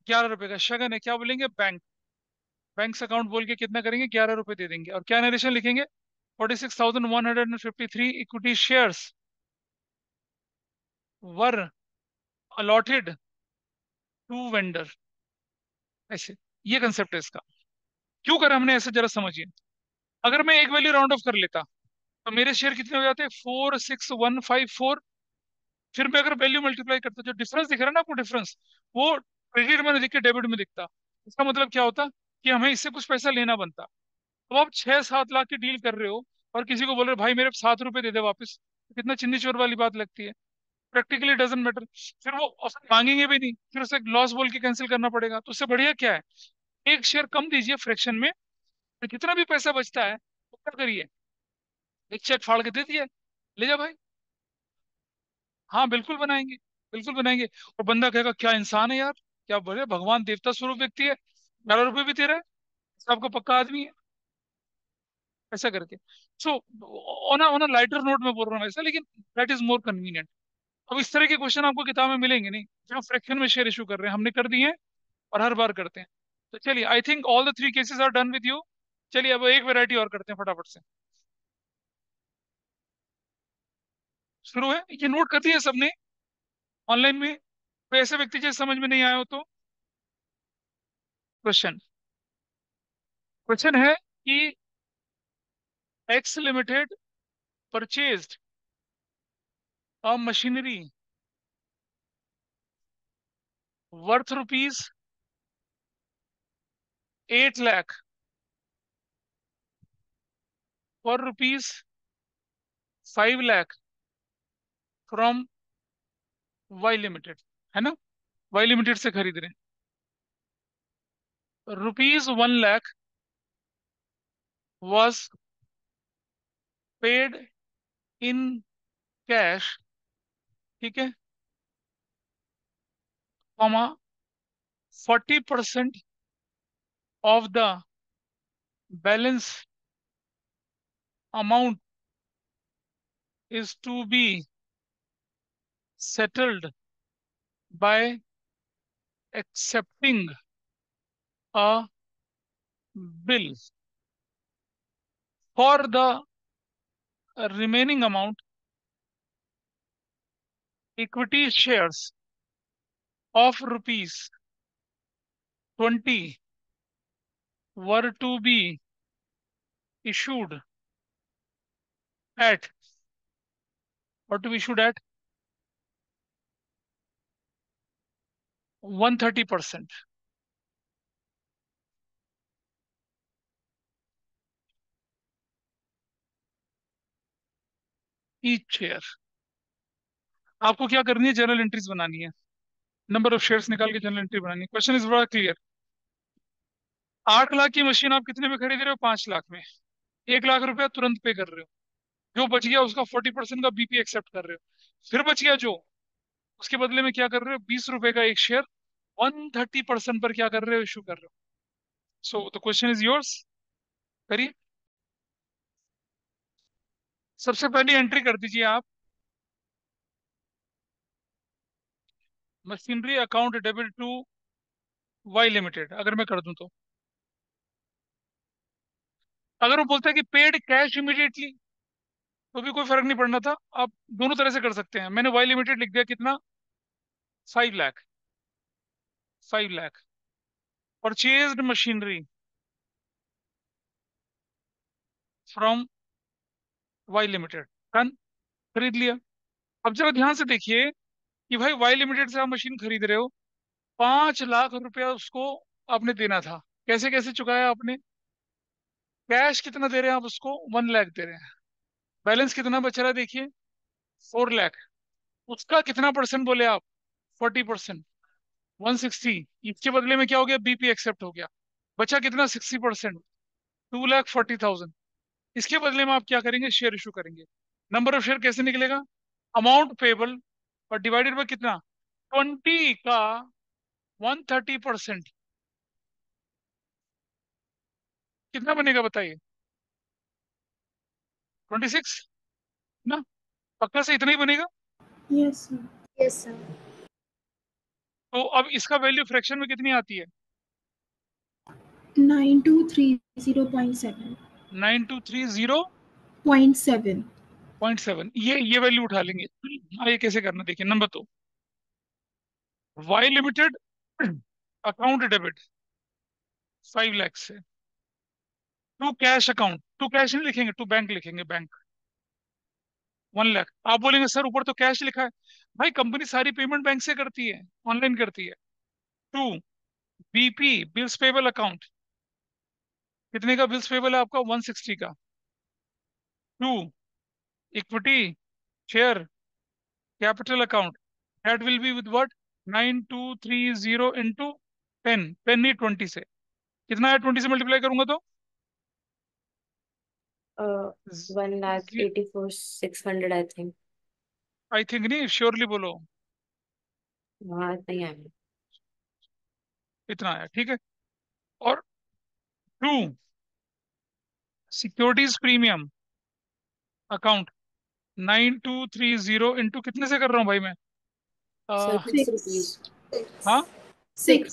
11 रुपए का शगन है, क्या बोलेंगे, बैंक, बैंक अकाउंट बोल के कितना करेंगे, 11 रुपए दे देंगे, और क्या नरेशन लिखेंगे, 46,153 equity shares were allotted to vendor, ऐसे, ये कंसेप्ट है इसका। क्यों करा हमने ऐसे, जरा समझिए। अगर मैं एक वैल्यू राउंड ऑफ कर लेता तो मेरे शेयर कितने हो जाते, 46,154, फिर मैं अगर वैल्यू मल्टीप्लाई करता, जो डिफरेंस दिख रहा है ना आपको, डिफरेंस वो क्रेडिट में नहीं दिख के डेबिट में दिखता। इसका मतलब क्या होता कि हमें इससे कुछ पैसा लेना बनता। अब आप 6 7 लाख की डील कर रहे हो और किसी को बोल रहे हो भाई मेरे 7 रुपए दे दे वापस, तो कितना चिन्नी चोर वाली बात लगती है। प्रैक्टिकली डजंट मैटर, फिर वो ऑफर मांगेंगे भी नहीं, फिर उसे लॉस बोल के कैंसिल करना पड़ेगा। तो उससे बढ़िया क्या है, एक शेयर कम दीजिए फ्रैक्शन में, तो कितना भी पैसा बचता है तो क्या करिए, एक चेक फाड़ के दे दिए, ले जा भाई। हाँ बिल्कुल बनाएंगे, बिल्कुल बनाएंगे। और बंदा कहेगा क्या इंसान है यार, क्या बोले, भगवान देवता स्वरूप व्यक्ति है, 11 रुपए भी दे रहा है, आपको पक्का आदमी है, ऐसा करके। So on a lighter note में बोल रहा हूँ ऐसा, लेकिन दैट इज मोर कन्वीनियंट। अब इस तरह के क्वेश्चन आपको किताब में मिलेंगे नहीं, जो फ्रैक्शन में शेयर इशू कर रहे हैं, हमने कर दिए हैं और हर बार करते हैं। तो चलिए, I think all the 3 cases are done with you. चलिए अब एक वैरायटी और करते हैं फटाफट से, शुरू है, ये नोट कर दिया सबने ऑनलाइन में, कोई ऐसे व्यक्ति जिसे समझ में नहीं आया हो तो। क्वेश्चन, क्वेश्चन है कि X limited purchased a machinery worth rupees 8 lakh for rupees 5 lakh from Y limited, है ना, वाई लिमिटेड से खरीद रहे हैं। Rupees 1 lakh was paid in cash, ठीक है, comma 40% of the balance amount is to be settled by accepting a bill for the remaining amount equity shares of rupees 20 were to be issued at, or to be issued at 130% each share। आपको क्या करनी है, general entries बनानी है, number of shares निकाल के general entry बनानी है। क्वेश्चन इज बड़ा क्लियर। 8 लाख की मशीन आप कितने में खरीद रहे हो, 5 लाख में, 1 लाख रुपया तुरंत पे कर रहे हो, जो बच गया उसका 40% का बीपी एक्सेप्ट कर रहे हो, फिर बच गया जो, उसके बदले में क्या कर रहे हो, 20 रुपए का एक शेयर 130% पर क्या कर रहे हो, इशू कर रहे हो। So the question is yours, करिए। सबसे पहली एंट्री कर दीजिए आप, machinery account debit to Y limited अगर मैं कर दूं तो, अगर वो बोलता है कि पेड कैश इमीडिएटली, तो भी कोई फर्क नहीं पड़ना था। आप दोनों तरह से कर सकते हैं। मैंने वाई लिमिटेड लिख दिया, कितना, 5 lakh, 5 lakh. Purchased machinery from Y limited, done, खरीद लिया। अब जरा ध्यान से देखिए कि भाई वाई लिमिटेड से आप मशीन खरीद रहे हो, 5 लाख रुपया उसको आपने देना था। कैसे कैसे चुकाया आपने? कैश कितना दे रहे हैं आप उसको? 1 लाख दे रहे हैं। बैलेंस कितना बच रहा है देखिए, 4 लाख। उसका कितना परसेंट बोले आप? 40%, 160। इसके बदले में क्या हो गया? बीपी एक्सेप्ट हो गया। बचा कितना? 60%, 2,40,000। इसके बदले में आप क्या करेंगे? शेयर इशू करेंगे। नंबर ऑफ शेयर कैसे निकलेगा? अमाउंट पेबल और डिवाइडेड बाय कितना, 20 का 130%, कितना बनेगा बताइए? 26 ना? पक्का से इतना ही बनेगा। Yes sir. Yes sir. तो अब इसका वैल्यू फ्रैक्शन में कितनी आती है? 9230.7 9230.7। 0.7। ये वैल्यू उठा लेंगे। ये कैसे करना देखिए, number 2, Y limited account debit 5 lakh से to cash account, to cash नहीं लिखेंगे, टू बैंक लिखेंगे, बैंक 1 लाख। आप बोलेंगे सर ऊपर तो कैश लिखा है। भाई कंपनी सारी पेमेंट बैंक से करती है, ऑनलाइन करती है। To BP bills payable account, कितने का बिल्स पेबल है आपका? 160 का। To equity share capital account, that will be with what, 9230 into 10, 10 नहीं 20 से, कितना है? 20 से मल्टीप्लाई करूंगा तो 1,84,600 आई थिंक। आई थिंक नहीं, श्योरली बोलो। हाँ इतना ही आया। इतना आया, ठीक है। और to securities premium account 9230 into कितने से कर रहा हूँ भाई मैं? सर आ, 6 रुपीज। 6 हाँ, 6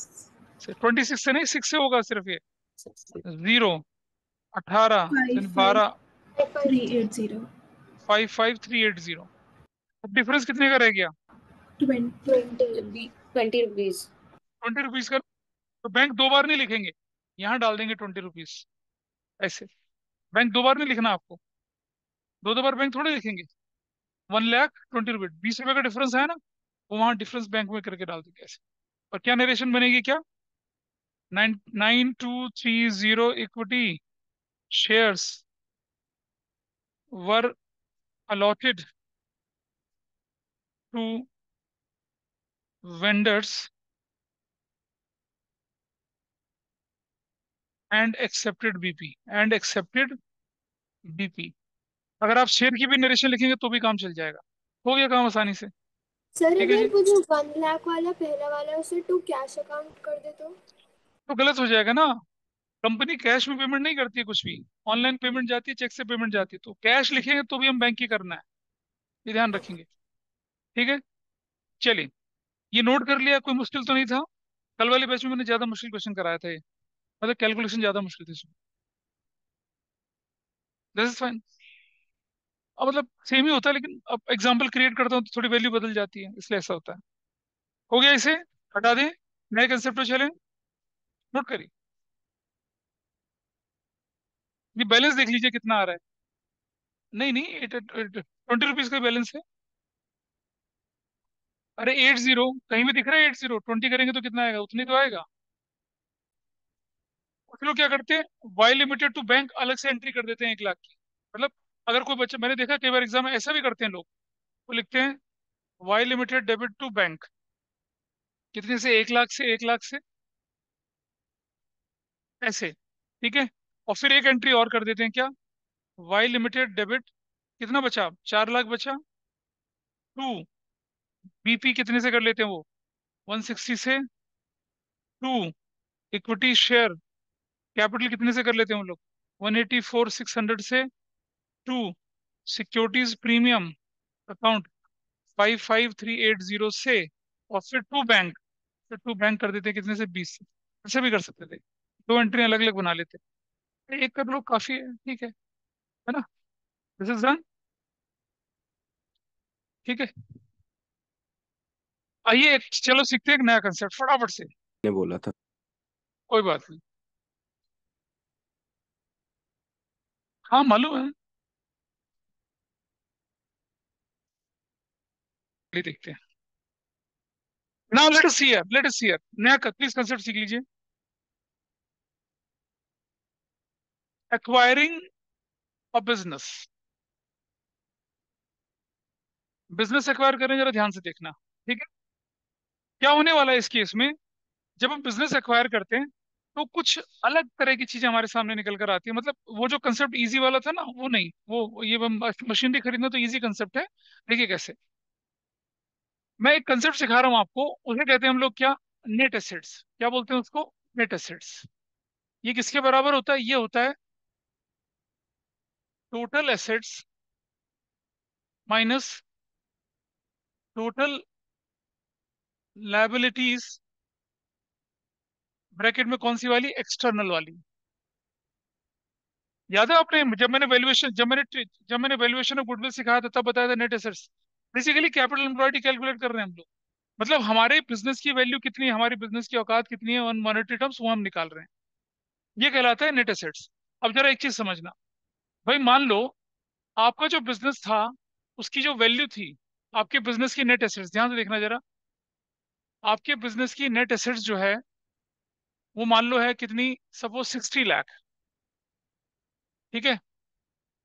26 से नहीं, 6 से होगा सिर्फ ये। 6। जीरो, 18, 12, 55380 55,380। अब डिफरेंस कितने का रह गया? 20। 20। 20 रुपीज। 20 रुपीज का। तो बैंक दो बार नहीं लिखेंगे, यहाँ डाल देंगे 20 रुपीज, ऐसे। बैंक दो बार नहीं लिखना आपको, दो दो बार बैंक थोड़े लिखेंगे। 1,20,20 रुपये, 20 रुपए का डिफरेंस है ना, वो वहां डिफरेंस बैंक में करके डाल देंगे ऐसे। और क्या नरेशन बनेगी क्या? 9230 equity shares were allotted to vendors and accepted BP and accepted BP। अगर आप शेयर की भी नरेशन लिखेंगे तो भी काम चल जाएगा। हो गया काम आसानी से। सर ठीक है अगर जी। वो जो 1 लाख वाला पहला वाला है उसे टू कैश अकाउंट कर दे तो गलत हो जाएगा ना, कंपनी कैश में पेमेंट नहीं करती है कुछ भी। ऑनलाइन पेमेंट जाती है, चेक से पेमेंट जाती है, तो कैश लिखेंगे तो भी हम बैंक की करना है, ये ध्यान रखेंगे। ठीक है, चलिए, ये नोट कर लिया, कोई मुश्किल तो नहीं था। कल वाले बैच में मैंने ज्यादा मुश्किल क्वेश्चन कराया था ये, मतलब कैलकुलेशन ज्यादा मुश्किल थी इसमें। This is fine. अब मतलब सेम ही होता है, लेकिन अब एग्जाम्पल क्रिएट करता हूँ तो थोड़ी वैल्यू बदल जाती है, इसलिए ऐसा होता है। हो गया, इसे हटा दें, नए कंसेप्ट पे चलें। नोट करिए, ये बैलेंस देख लीजिए कितना आ रहा है। नहीं नहीं, 20 रुपीज का बैलेंस है। अरे 80, कहीं भी दिख रहा है 80? 20 करेंगे तो कितना आएगा? उतनी तो आएगा। कुछ लोग क्या करते हैं, वाई लिमिटेड टू बैंक अलग से एंट्री कर देते हैं 1 लाख की। मतलब अगर कोई बच्चा, मैंने देखा कई बार एग्जाम में ऐसा भी करते हैं लोग, वो लिखते हैं Y limited debit to bank, कितने से? 1 लाख से, 1 लाख से, ऐसे। ठीक है, और फिर एक एंट्री और कर देते हैं, क्या, वाई लिमिटेड डेबिट, कितना बचा? 4 लाख बचा, टू बीपी कितने से कर लेते हैं वो? 160 से। टू इक्विटी शेयर कैपिटल कितने से कर लेते हैं वो लोग? 184,600 से। टू सिक्योरिटीज प्रीमियम अकाउंट 55,380 से। और फिर टू बैंक कर देते कितने से 20 से, ऐसे भी कर सकते थे, दो एंट्री अलग अलग बना लेते, एक कर लो काफी है, ठीक है ना? This is done. ठीक है, आइए चलो सीखते हैं एक नया कंसेप्ट फटाफट से। ने बोला था। कोई बात नहीं, हाँ मालूम है, ये देखते हैं। नाउ लेट अस हियर नया प्लीज कंसेप्ट सीख लीजिए। Acquiring a business, business acquire करें, जरा ध्यान से देखना, ठीक है? क्या होने वाला है इस केस में, जब हम बिजनेस एक्वायर करते हैं तो कुछ अलग तरह की चीजें हमारे सामने निकल कर आती है। मतलब वो जो कंसेप्ट इजी वाला था ना, वो नहीं, वो ये मशीनरी खरीदना तो इजी कंसेप्ट है। देखिए कैसे, मैं एक कंसेप्ट सिखा रहा हूँ आपको, उसे कहते हैं हम लोग क्या, नेट एसेट्स। क्या बोलते हैं उसको? Net assets. ये किसके बराबर होता है? ये होता है total assets minus total liabilities, bracket में कौन सी वाली? एक्सटर्नल वाली। याद है आपने जब मैंने वैल्यूएशन ऑफ गुडविल सिखाया था तब बताया था net assets. Basically capital employed calculate कर रहे हैं हम लोग। मतलब हमारे बिजनेस की वैल्यू कितनी है, हमारी बिजनेस की औकात कितनी है ऑन मॉनेटरी टर्म्स, वो हम निकाल रहे हैं। ये कहलाता है नेट एसेट्स। अब जरा एक चीज समझना, भाई मान लो आपका जो बिजनेस था उसकी जो वैल्यू थी, आपके बिजनेस की नेट एसेट्स, ध्यान से देखना जरा, आपके बिजनेस की नेट एसेट्स जो है वो मान लो है कितनी, सपोज 60 लाख, ठीक है?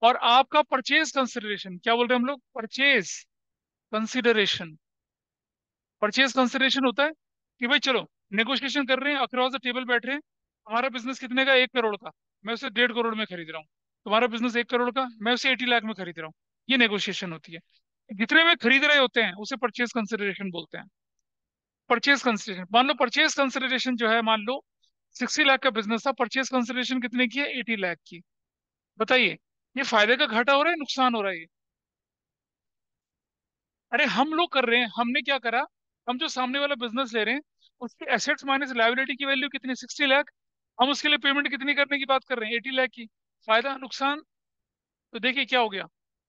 और आपका परचेज कंसिडरेशन, क्या बोल रहे हैं हम लोग? Purchase consideration. परचेज कंसिडरेशन होता है कि भाई चलो नेगोशिएशन कर रहे हैं, अक्रॉस द टेबल बैठ रहे हैं, हमारा बिजनेस कितने का? 1 करोड़ का, मैं उसे 1.5 करोड़ में खरीद रहा हूँ। तुम्हारा बिजनेस 1 करोड़ का, मैं उसे 80 लाख में खरीद रहा हूँ। ये नेगोशिएशन होती है। जितने में खरीद रहे होते हैं उसे परचेज कंसिडरेशन बोलते हैं। परचेज कंसिडरेशन, मान लो परचेज कंसिडरेशन जो है, मान लो 60 लाख का बिजनेस था, परचेज कंसिडरेशन कितने की है? 80 लाख की। बताइए, ये फायदे का घाटा हो रहा है, नुकसान हो रहा है ये? अरे हम लोग कर रहे हैं, हमने क्या करा, हम जो सामने वाला बिजनेस ले रहे हैं उसके एसेट्स माइनस लायबिलिटी की वैल्यू कितनी? 60 लाख। हम उसके लिए पेमेंट कितनी करने की बात कर रहे हैं? 80 लाख की। फायदा नुकसान, तो देखिए क्या हो गया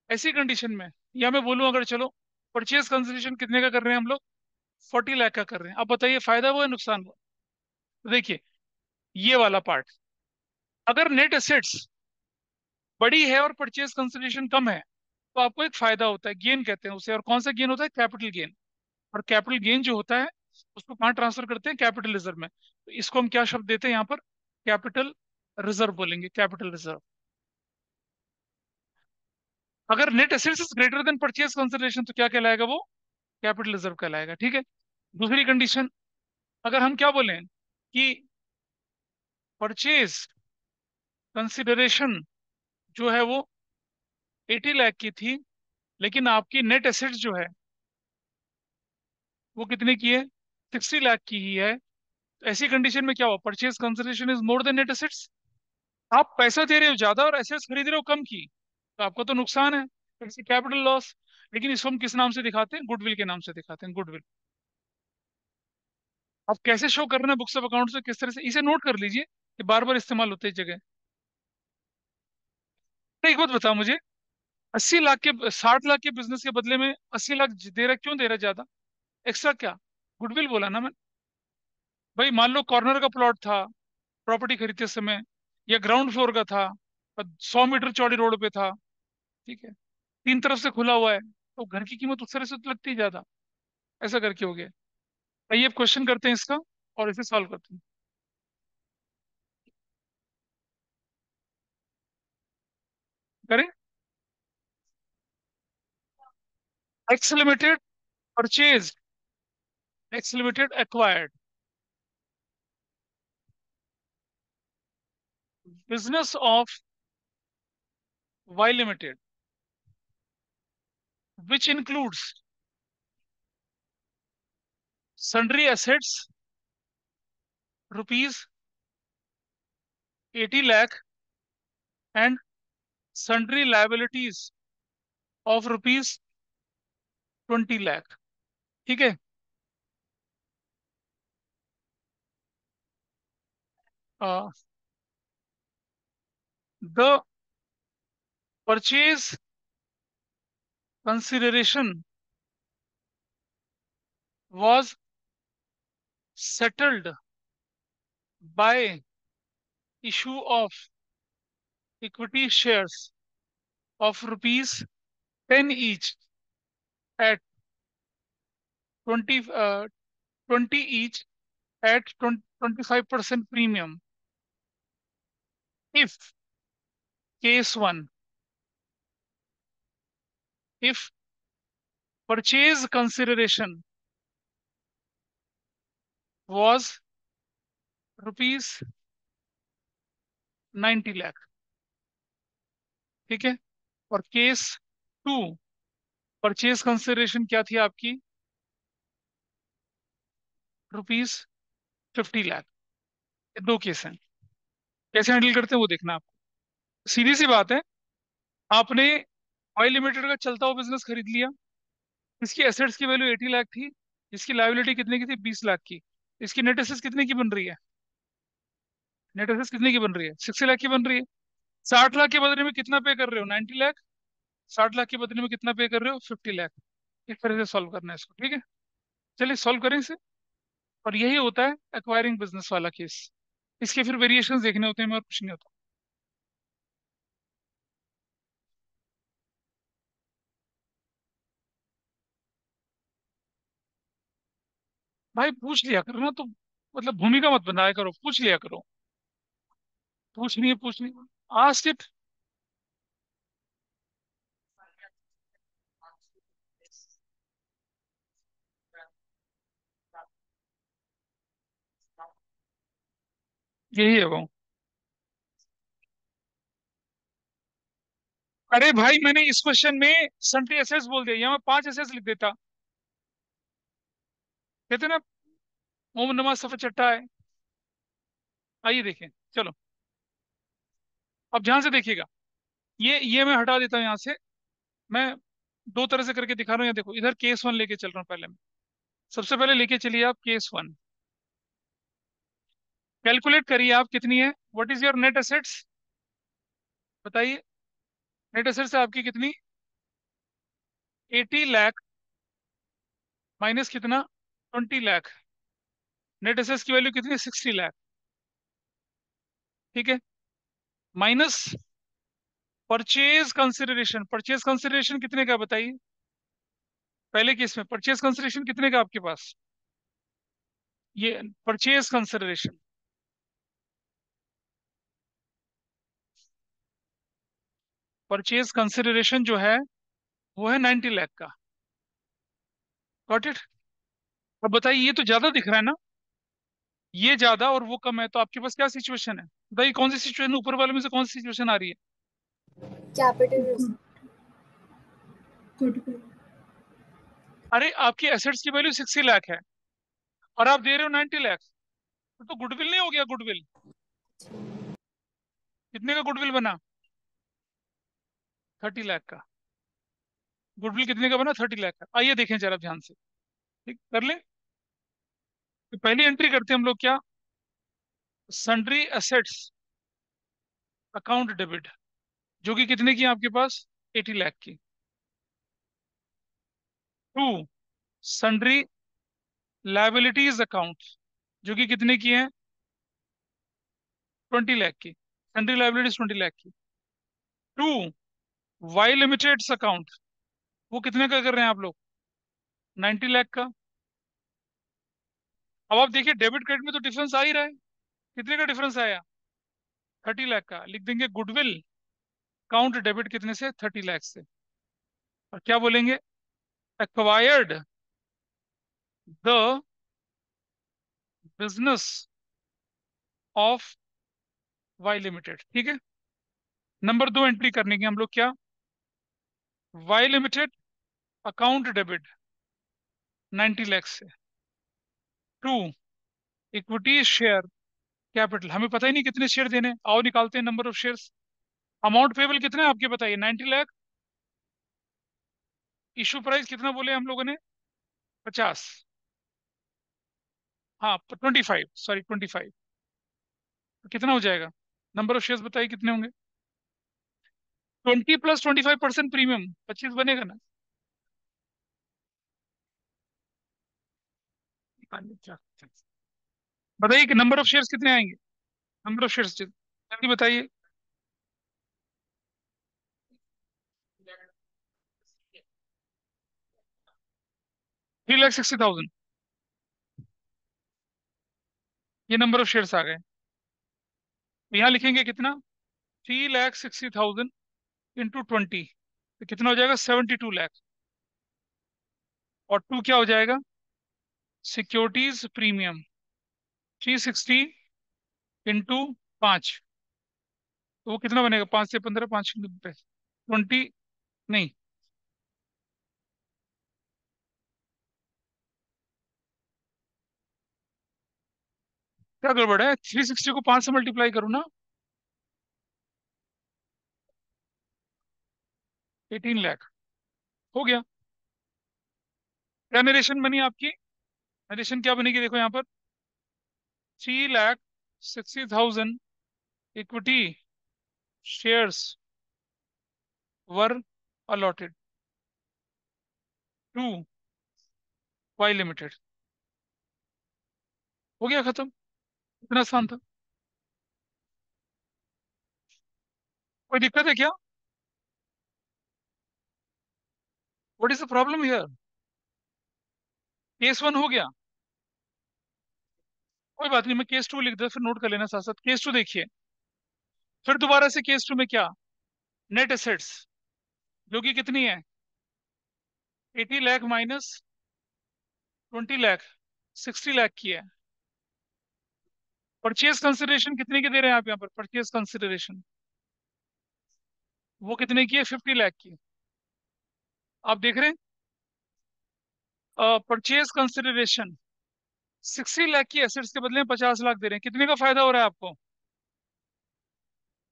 ऐसी कंडीशन में। या मैं बोलूं अगर चलो परचेज कंसिडरेशन कितने का कर रहे हैं हम लोग? 40 लाख का कर रहे हैं। अब बताइए फायदा हुआ है नुकसान हुआ? तो देखिए ये वाला पार्ट, अगर नेट एसेट्स बड़ी है और परचेज कंसिडरेशन कम है तो आपको एक फायदा होता है, गेन कहते हैं उसे। और कौन सा गेन होता है? Capital gain. और कैपिटल गेन जो होता है उसको कहाँ ट्रांसफर करते हैं? कैपिटल रिजर्व में। तो इसको हम क्या शब्द देते हैं यहाँ पर? कैपिटल रिजर्व बोलेंगे, कैपिटल रिजर्व। अगर net assets is greater than purchase consideration तो क्या कहलाएगा वो? कैपिटल रिजर्व कहलाएगा, ठीक है? दूसरी कंडीशन, अगर हम क्या बोलें कि परचेज कंसिडरेशन जो है वो 80 लाख की थी, लेकिन आपकी नेट एसेट्स जो है वो कितने की है? 60 लाख की ही है। तो ऐसी कंडीशन में क्या हुआ? Purchase consideration is more than net assets. आप पैसा दे रहे हो ज्यादा और एसेट्स खरीद रहे हो कम की, तो आपका तो नुकसान है, इट्स कैपिटल लॉस। लेकिन इसको हम किस नाम से दिखाते हैं? गुडविल के नाम से दिखाते हैं, गुडविल। आप कैसे शो कर रहे हैं बुक्स ऑफ अकाउंट से, किस तरह से, इसे नोट कर लीजिए, ये बार बार इस्तेमाल होते है इस जगह। तो एक बात बताओ मुझे, 80 लाख के 60 लाख के बिजनेस के बदले में 80 लाख दे रहा है, क्यों दे रहा है ज्यादा? एक्स्ट्रा क्या? गुडविल बोला ना मैं। भाई मान लो कॉर्नर का प्लॉट था प्रॉपर्टी खरीदते समय, या ग्राउंड फ्लोर का था और 100 मीटर चौड़ी रोड पे था, ठीक है, तीन तरफ से खुला हुआ है, तो घर की कीमत उस तरह से तो लगती है ज्यादा। ऐसा करके हो गया। आइए अब क्वेश्चन करते हैं इसका और इसे सॉल्व करते हैं। करें। X limited purchase, X limited acquired business of Y limited which includes sundry assets rupees 80 lakh and sundry liabilities of rupees 20 lakh, ठीक है? The purchase consideration was settled by issue of equity shares of rupees 10 each at 20, 20 each at 25% premium if case 1, if purchase consideration was rupees 90 lakh, ठीक है। और case 2, purchase consideration क्या थी आपकी, rupees 50 lakh. ये दो केस हैं, कैसे हैंडल करते हैं वो देखना आपको। सीधी सी बात है, आपने ऑयल लिमिटेड का चलता हुआ बिजनेस खरीद लिया। इसकी एसेट्स की वैल्यू 80 लाख थी, इसकी लायबिलिटी कितने की थी, 20 लाख की। इसकी नेट एसेट्स कितने की बन रही है, नेट एसेट्स कितने की बन रही है, 60 लाख की बन रही है। 60 लाख के बदले में कितना पे कर रहे हो, 90 लाख। 60 लाख के बदले में कितना पे कर रहे हो, 50 लाख। इस तरह से सॉल्व करना है इसको, ठीक है। चलिए सॉल्व करें इसे। और यही होता है एक्वायरिंग बिजनेस वाला केस। इसके फिर वेरिएशंस देखने होते हैं, और कुछ नहीं होता। भाई पूछ लिया करो ना, तो मतलब भूमिका मत बनाया करो, पूछ लिया करो। पूछनी है, पूछनी, आस्क इट। यही है वो। अरे भाई मैंने इस क्वेश्चन में सन्ट्री एसेट्स बोल दिया, यहाँ मैं 5 एसेट्स लिख देता। कहते ना, ओम नमः सफेद चट्टा है। आइए देखें, चलो अब ध्यान से देखिएगा। ये मैं हटा देता हूँ यहाँ से। मैं दो तरह से करके दिखा रहा हूँ, यहाँ देखो, इधर केस 1 लेके चल रहा हूँ पहले मैं। सबसे पहले लेके चलिए आप केस 1। कैलकुलेट करिए आप, कितनी है, what is your net assets, बताइए। नेट एसेट्स है आपकी कितनी, 80 लाख माइनस कितना, 20 लाख। नेट एसेट्स की वैल्यू कितनी, 60 लाख, ठीक है। Minus purchase consideration, purchase consideration कितने का बताइए। पहले केस में परचेज कंसिडरेशन कितने का आपके पास, ये परचेज कंसिडरेशन, परचेज कंसिडरेशन जो है वो है 90 लाख का। Got it. अब बताइए, ये तो ज्यादा दिख रहा है ना, ये ज्यादा और वो कम है, तो आपके पास क्या सिचुएशन है, बताइए कौन सी सिचुएशन, ऊपर वाले में से कौन सी सिचुएशन आ रही है। Capital risk. गुडविल। अरे आपकी एसेट्स की वैल्यू 60 लाख है और आप दे रहे हो 90 लाख, तो गुडविल नहीं हो गया, गुडविल। कितने का गुडविल बना, 30 लाख का। गुडविल कितने का बना, 30 लाख का। आइए देखें जरा ध्यान से, ठीक कर ले। तो पहली एंट्री करते हैं हम लोग क्या, सन्ड्री एसेट्स अकाउंट डेबिट, जो कि कितने की है आपके पास, 80 लाख की। टू, सन्ड्री लाइबिलिटीज अकाउंट, जो कि कितने की है, 20 लाख की। सन्ड्री लाइबिलिटीज 20 लाख की। टू, वाई लिमिटेड अकाउंट, वो कितने का कर रहे हैं आप लोग, 90 लाख का। अब आप देखिए डेबिट क्रेडिट में तो डिफरेंस आ ही रहा है, कितने का डिफरेंस आया, 30 लाख का। लिख देंगे गुडविल काउंट डेबिट कितने से, 30 लाख से। और क्या बोलेंगे, acquired the business of Y limited, ठीक है। नंबर 2 एंट्री करने की हम लोग क्या, Y limited account debit 90 lakh से। टू, इक्विटी शेयर कैपिटल, हमें पता ही नहीं कितने शेयर देने, आओ निकालते हैं number of shares. Amount payable कितने हैं आपके बताइए, 90 लाख। इशू प्राइस कितना बोले हम लोगों ने, 50, हाँ 25, सॉरी 25। तो कितना हो जाएगा? नंबर ऑफ शेयर्स बताइए कितने होंगे? 20 प्लस 25% प्रीमियम 25 बनेगा ना? बताइए कि नंबर ऑफ शेयर्स कितने आएंगे? नंबर ऑफ शेयर्स जल्दी बताइए। 3,60,000 ये नंबर ऑफ शेयर्स आ गए। तो यहाँ लिखेंगे कितना? 3,60,000 इंटू 20, तो कितना हो जाएगा? 72 लाख। और टू क्या हो जाएगा? सिक्योरिटीज प्रीमियम 360 इंटू 5, तो वो कितना बनेगा? 5 से 15, 5 20, नहीं, क्या गड़बड़ है? 360 को 5 से मल्टीप्लाई करो ना। 18 लाख हो गया। क्या नरेशन बनी आपकी? नरेशन क्या बनेगी देखो यहाँ पर? 3,60,000 equity shares were allotted to Y limited. हो गया खत्म। इतना आसान था। कोई दिक्कत है क्या? What is the problem here? Case 1 हो गया, कोई बात नहीं, मैं केस 2 लिख दे, फिर नोट कर लेना साथ साथ। केस 2 देखिए, फिर दोबारा से केस 2 में क्या? नेट एसेट्स जो कि कितनी है? 80 लाख माइनस 20 लाख, 60 लाख की है। परचेज कंसिडरेशन कितने की दे रहे हैं आप यहाँ पर? परचेज कंसिडरेशन वो कितने की है? 50 लाख की। आप देख रहे हैं परचेज कंसिडरेशन 60 लाख की एसेट्स के बदले में 50 लाख दे रहे हैं। कितने का फायदा हो रहा है आपको?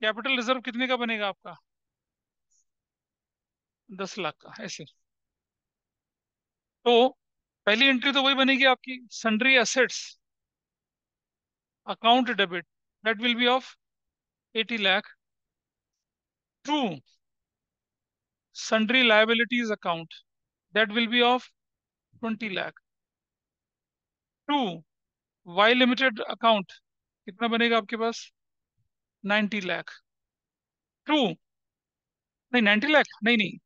कैपिटल रिजर्व कितने का बनेगा आपका? 10 लाख का। ऐसे तो पहली एंट्री तो वही बनेगी आपकी, sundry assets account debit, that will be of 80 lakh to sundry liabilities account, that will be of 20 lakh to y limited account, कितना बनेगा आपके पास? 90 लाख टू, नहीं 90 लाख नहीं नहीं,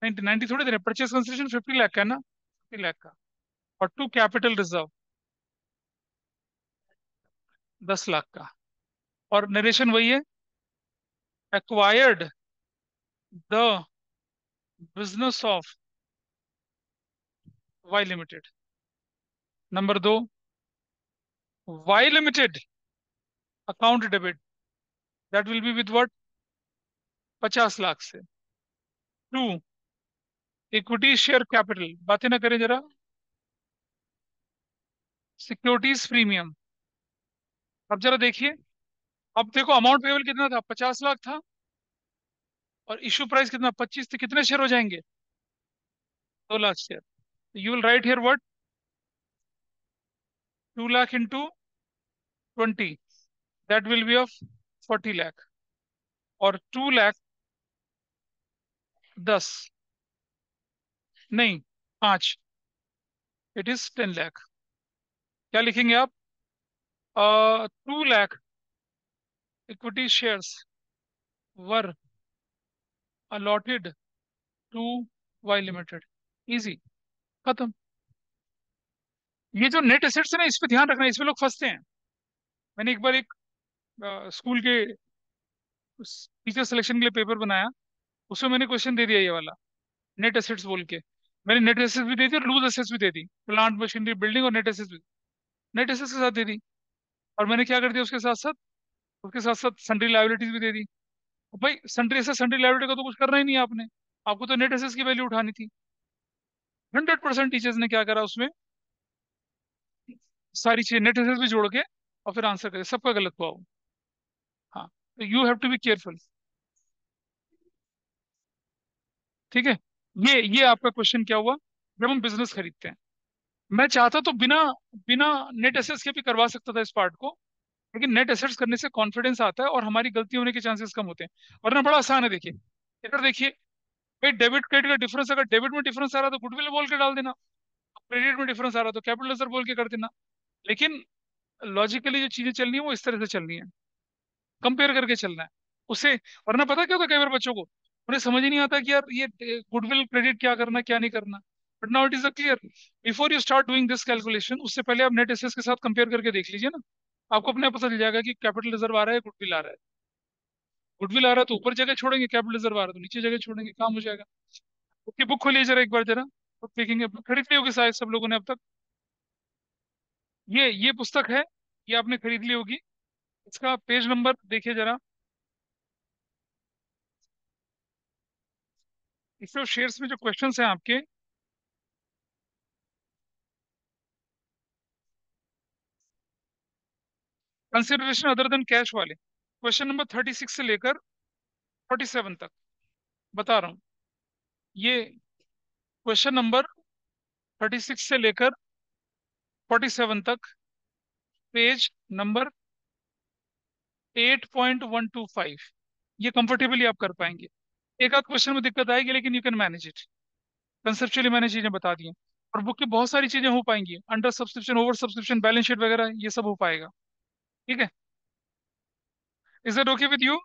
90 थोड़ी देर, परचेज कंसिडरेशन 50 लाख का है ना, 50 लाख का। और टू कैपिटल रिजर्व 10 लाख का। और नरेशन वही है, acquired the business of Y limited. Number 2, Y limited account debit, that will be with what? 50 lakh से। टू इक्विटी शेयर कैपिटल, बातें ना करें जरा, सिक्योरिटीज प्रीमियम। अब जरा देखिए, अब देखो अमाउंट पेबल कितना था? 50 लाख था, और इशू प्राइस कितना? 25 थे। कितने शेयर हो जाएंगे? 2 lakh share. You will write here what? 2 lakh into 20, that will be of 40 lakh. और 2 लाख 10, नहीं 5, इट इज 10 लाख। क्या लिखेंगे आप? 2 lakh equity shares were allotted to Y limited. Easy, खत्म। ये जो नेट एसेट्स है ना, इस पे ध्यान रखना, इसमें लोग फंसते हैं। मैंने एक बार एक स्कूल के टीचर सिलेक्शन के लिए पेपर बनाया, उसमें मैंने क्वेश्चन दे दिया ये वाला, नेट एसेट्स बोल के। मैंने नेट एसेट्स भी दे दी और लूज एसेट्स भी दे दी, प्लांट मशीनरी बिल्डिंग, और नेट एसेट्स भी, नेट एसेट्स के साथ दे दी। और मैंने क्या कर दिया उसके साथ साथ सन्ड्री लायबिलिटीज भी दे दी। भाई सन्ड्री एसेट सन्ड्री लायबिलिटी का तो कुछ करना ही नहीं है आपने, आपको तो नेट एसेट्स की वैल्यू उठानी थी। 100% टीचर्स ने क्या करा उसमें, सारी चीजें नेट एसेट्स भी जोड़ के और फिर आंसर करे, सबका गलत हुआ वो। हाँ, तो you have to be careful. ठीक है, ये आपका क्वेश्चन क्या हुआ? जब हम बिजनेस खरीदते हैं, मैं चाहता तो बिना बिना नेट एसेट्स के भी करवा सकता था इस पार्ट को, लेकिन नेट एसेट्स करने से कॉन्फिडेंस आता है और हमारी गलती होने के चांसेस कम होते हैं। वरना बड़ा आसान है, देखिए इधर देखिए भाई, डेबिट क्रेडिट का डिफरेंस, अगर डेबिट में डिफरेंस आ रहा है तो गुडविल बोल के डाल देना, क्रेडिट में डिफरेंस आ रहा है तो कैपिटल रिजर्व बोल के कर देना। लेकिन लॉजिकली जो चीजें चलनी है वो इस तरह से चलनी है, कंपेयर करके चलना है उससे। वरना पता क्या होता है कई बार बच्चों को, उन्हें समझ ही नहीं आता कि यार ये गुडविल क्रेडिट क्या करना क्या नहीं करना। But now it is a clear, before you start doing this calculation, उससे पहले आप नेट एसेट्स के साथ कंपेयर करके देख लीजिए ना, आपको अपने आप पता चल जाएगा कि कैपिटल रिजर्व आ रहा है, गुडविल आ रहा है। गुडविल आ रहा है तो ऊपर जगह छोड़ेंगे, कैपिटल रिजर्व आ रहा है तो नीचे जगह छोड़ेंगे, काम हो जाएगा। उसकी बुक खोलिए जरा एक बार जरा, बुक देखेंगे, खरीद ली होगी शायद सब लोगों ने अब तक। ये पुस्तक है, ये आपने खरीद ली होगी। इसका पेज नंबर देखिए जरा, इसमें शेयर्स में जो क्वेश्चंस हैं आपके, कंसिडरेशन अदर देन कैश वाले, क्वेश्चन नंबर 36 से लेकर 47 तक बता रहा हूँ। ये क्वेश्चन नंबर 36 से लेकर 47 तक, पेज नंबर 8.125, ये कंफर्टेबली आप कर पाएंगे। एक आध क्वेश्चन में दिक्कत आएगी लेकिन you can manage it, conceptually मैंने चीजें बता दी हैं। और बुक की बहुत सारी चीजें हो पाएंगी, under subscription, over subscription, balance sheet वगैरह, ये सब हो पाएगा। ठीक है, is that okay with you?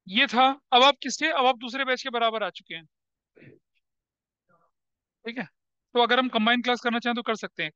ये था। अब आप दूसरे बैच के बराबर आ चुके हैं। ठीक है, तो अगर हम कंबाइन क्लास करना चाहें तो कर सकते हैं।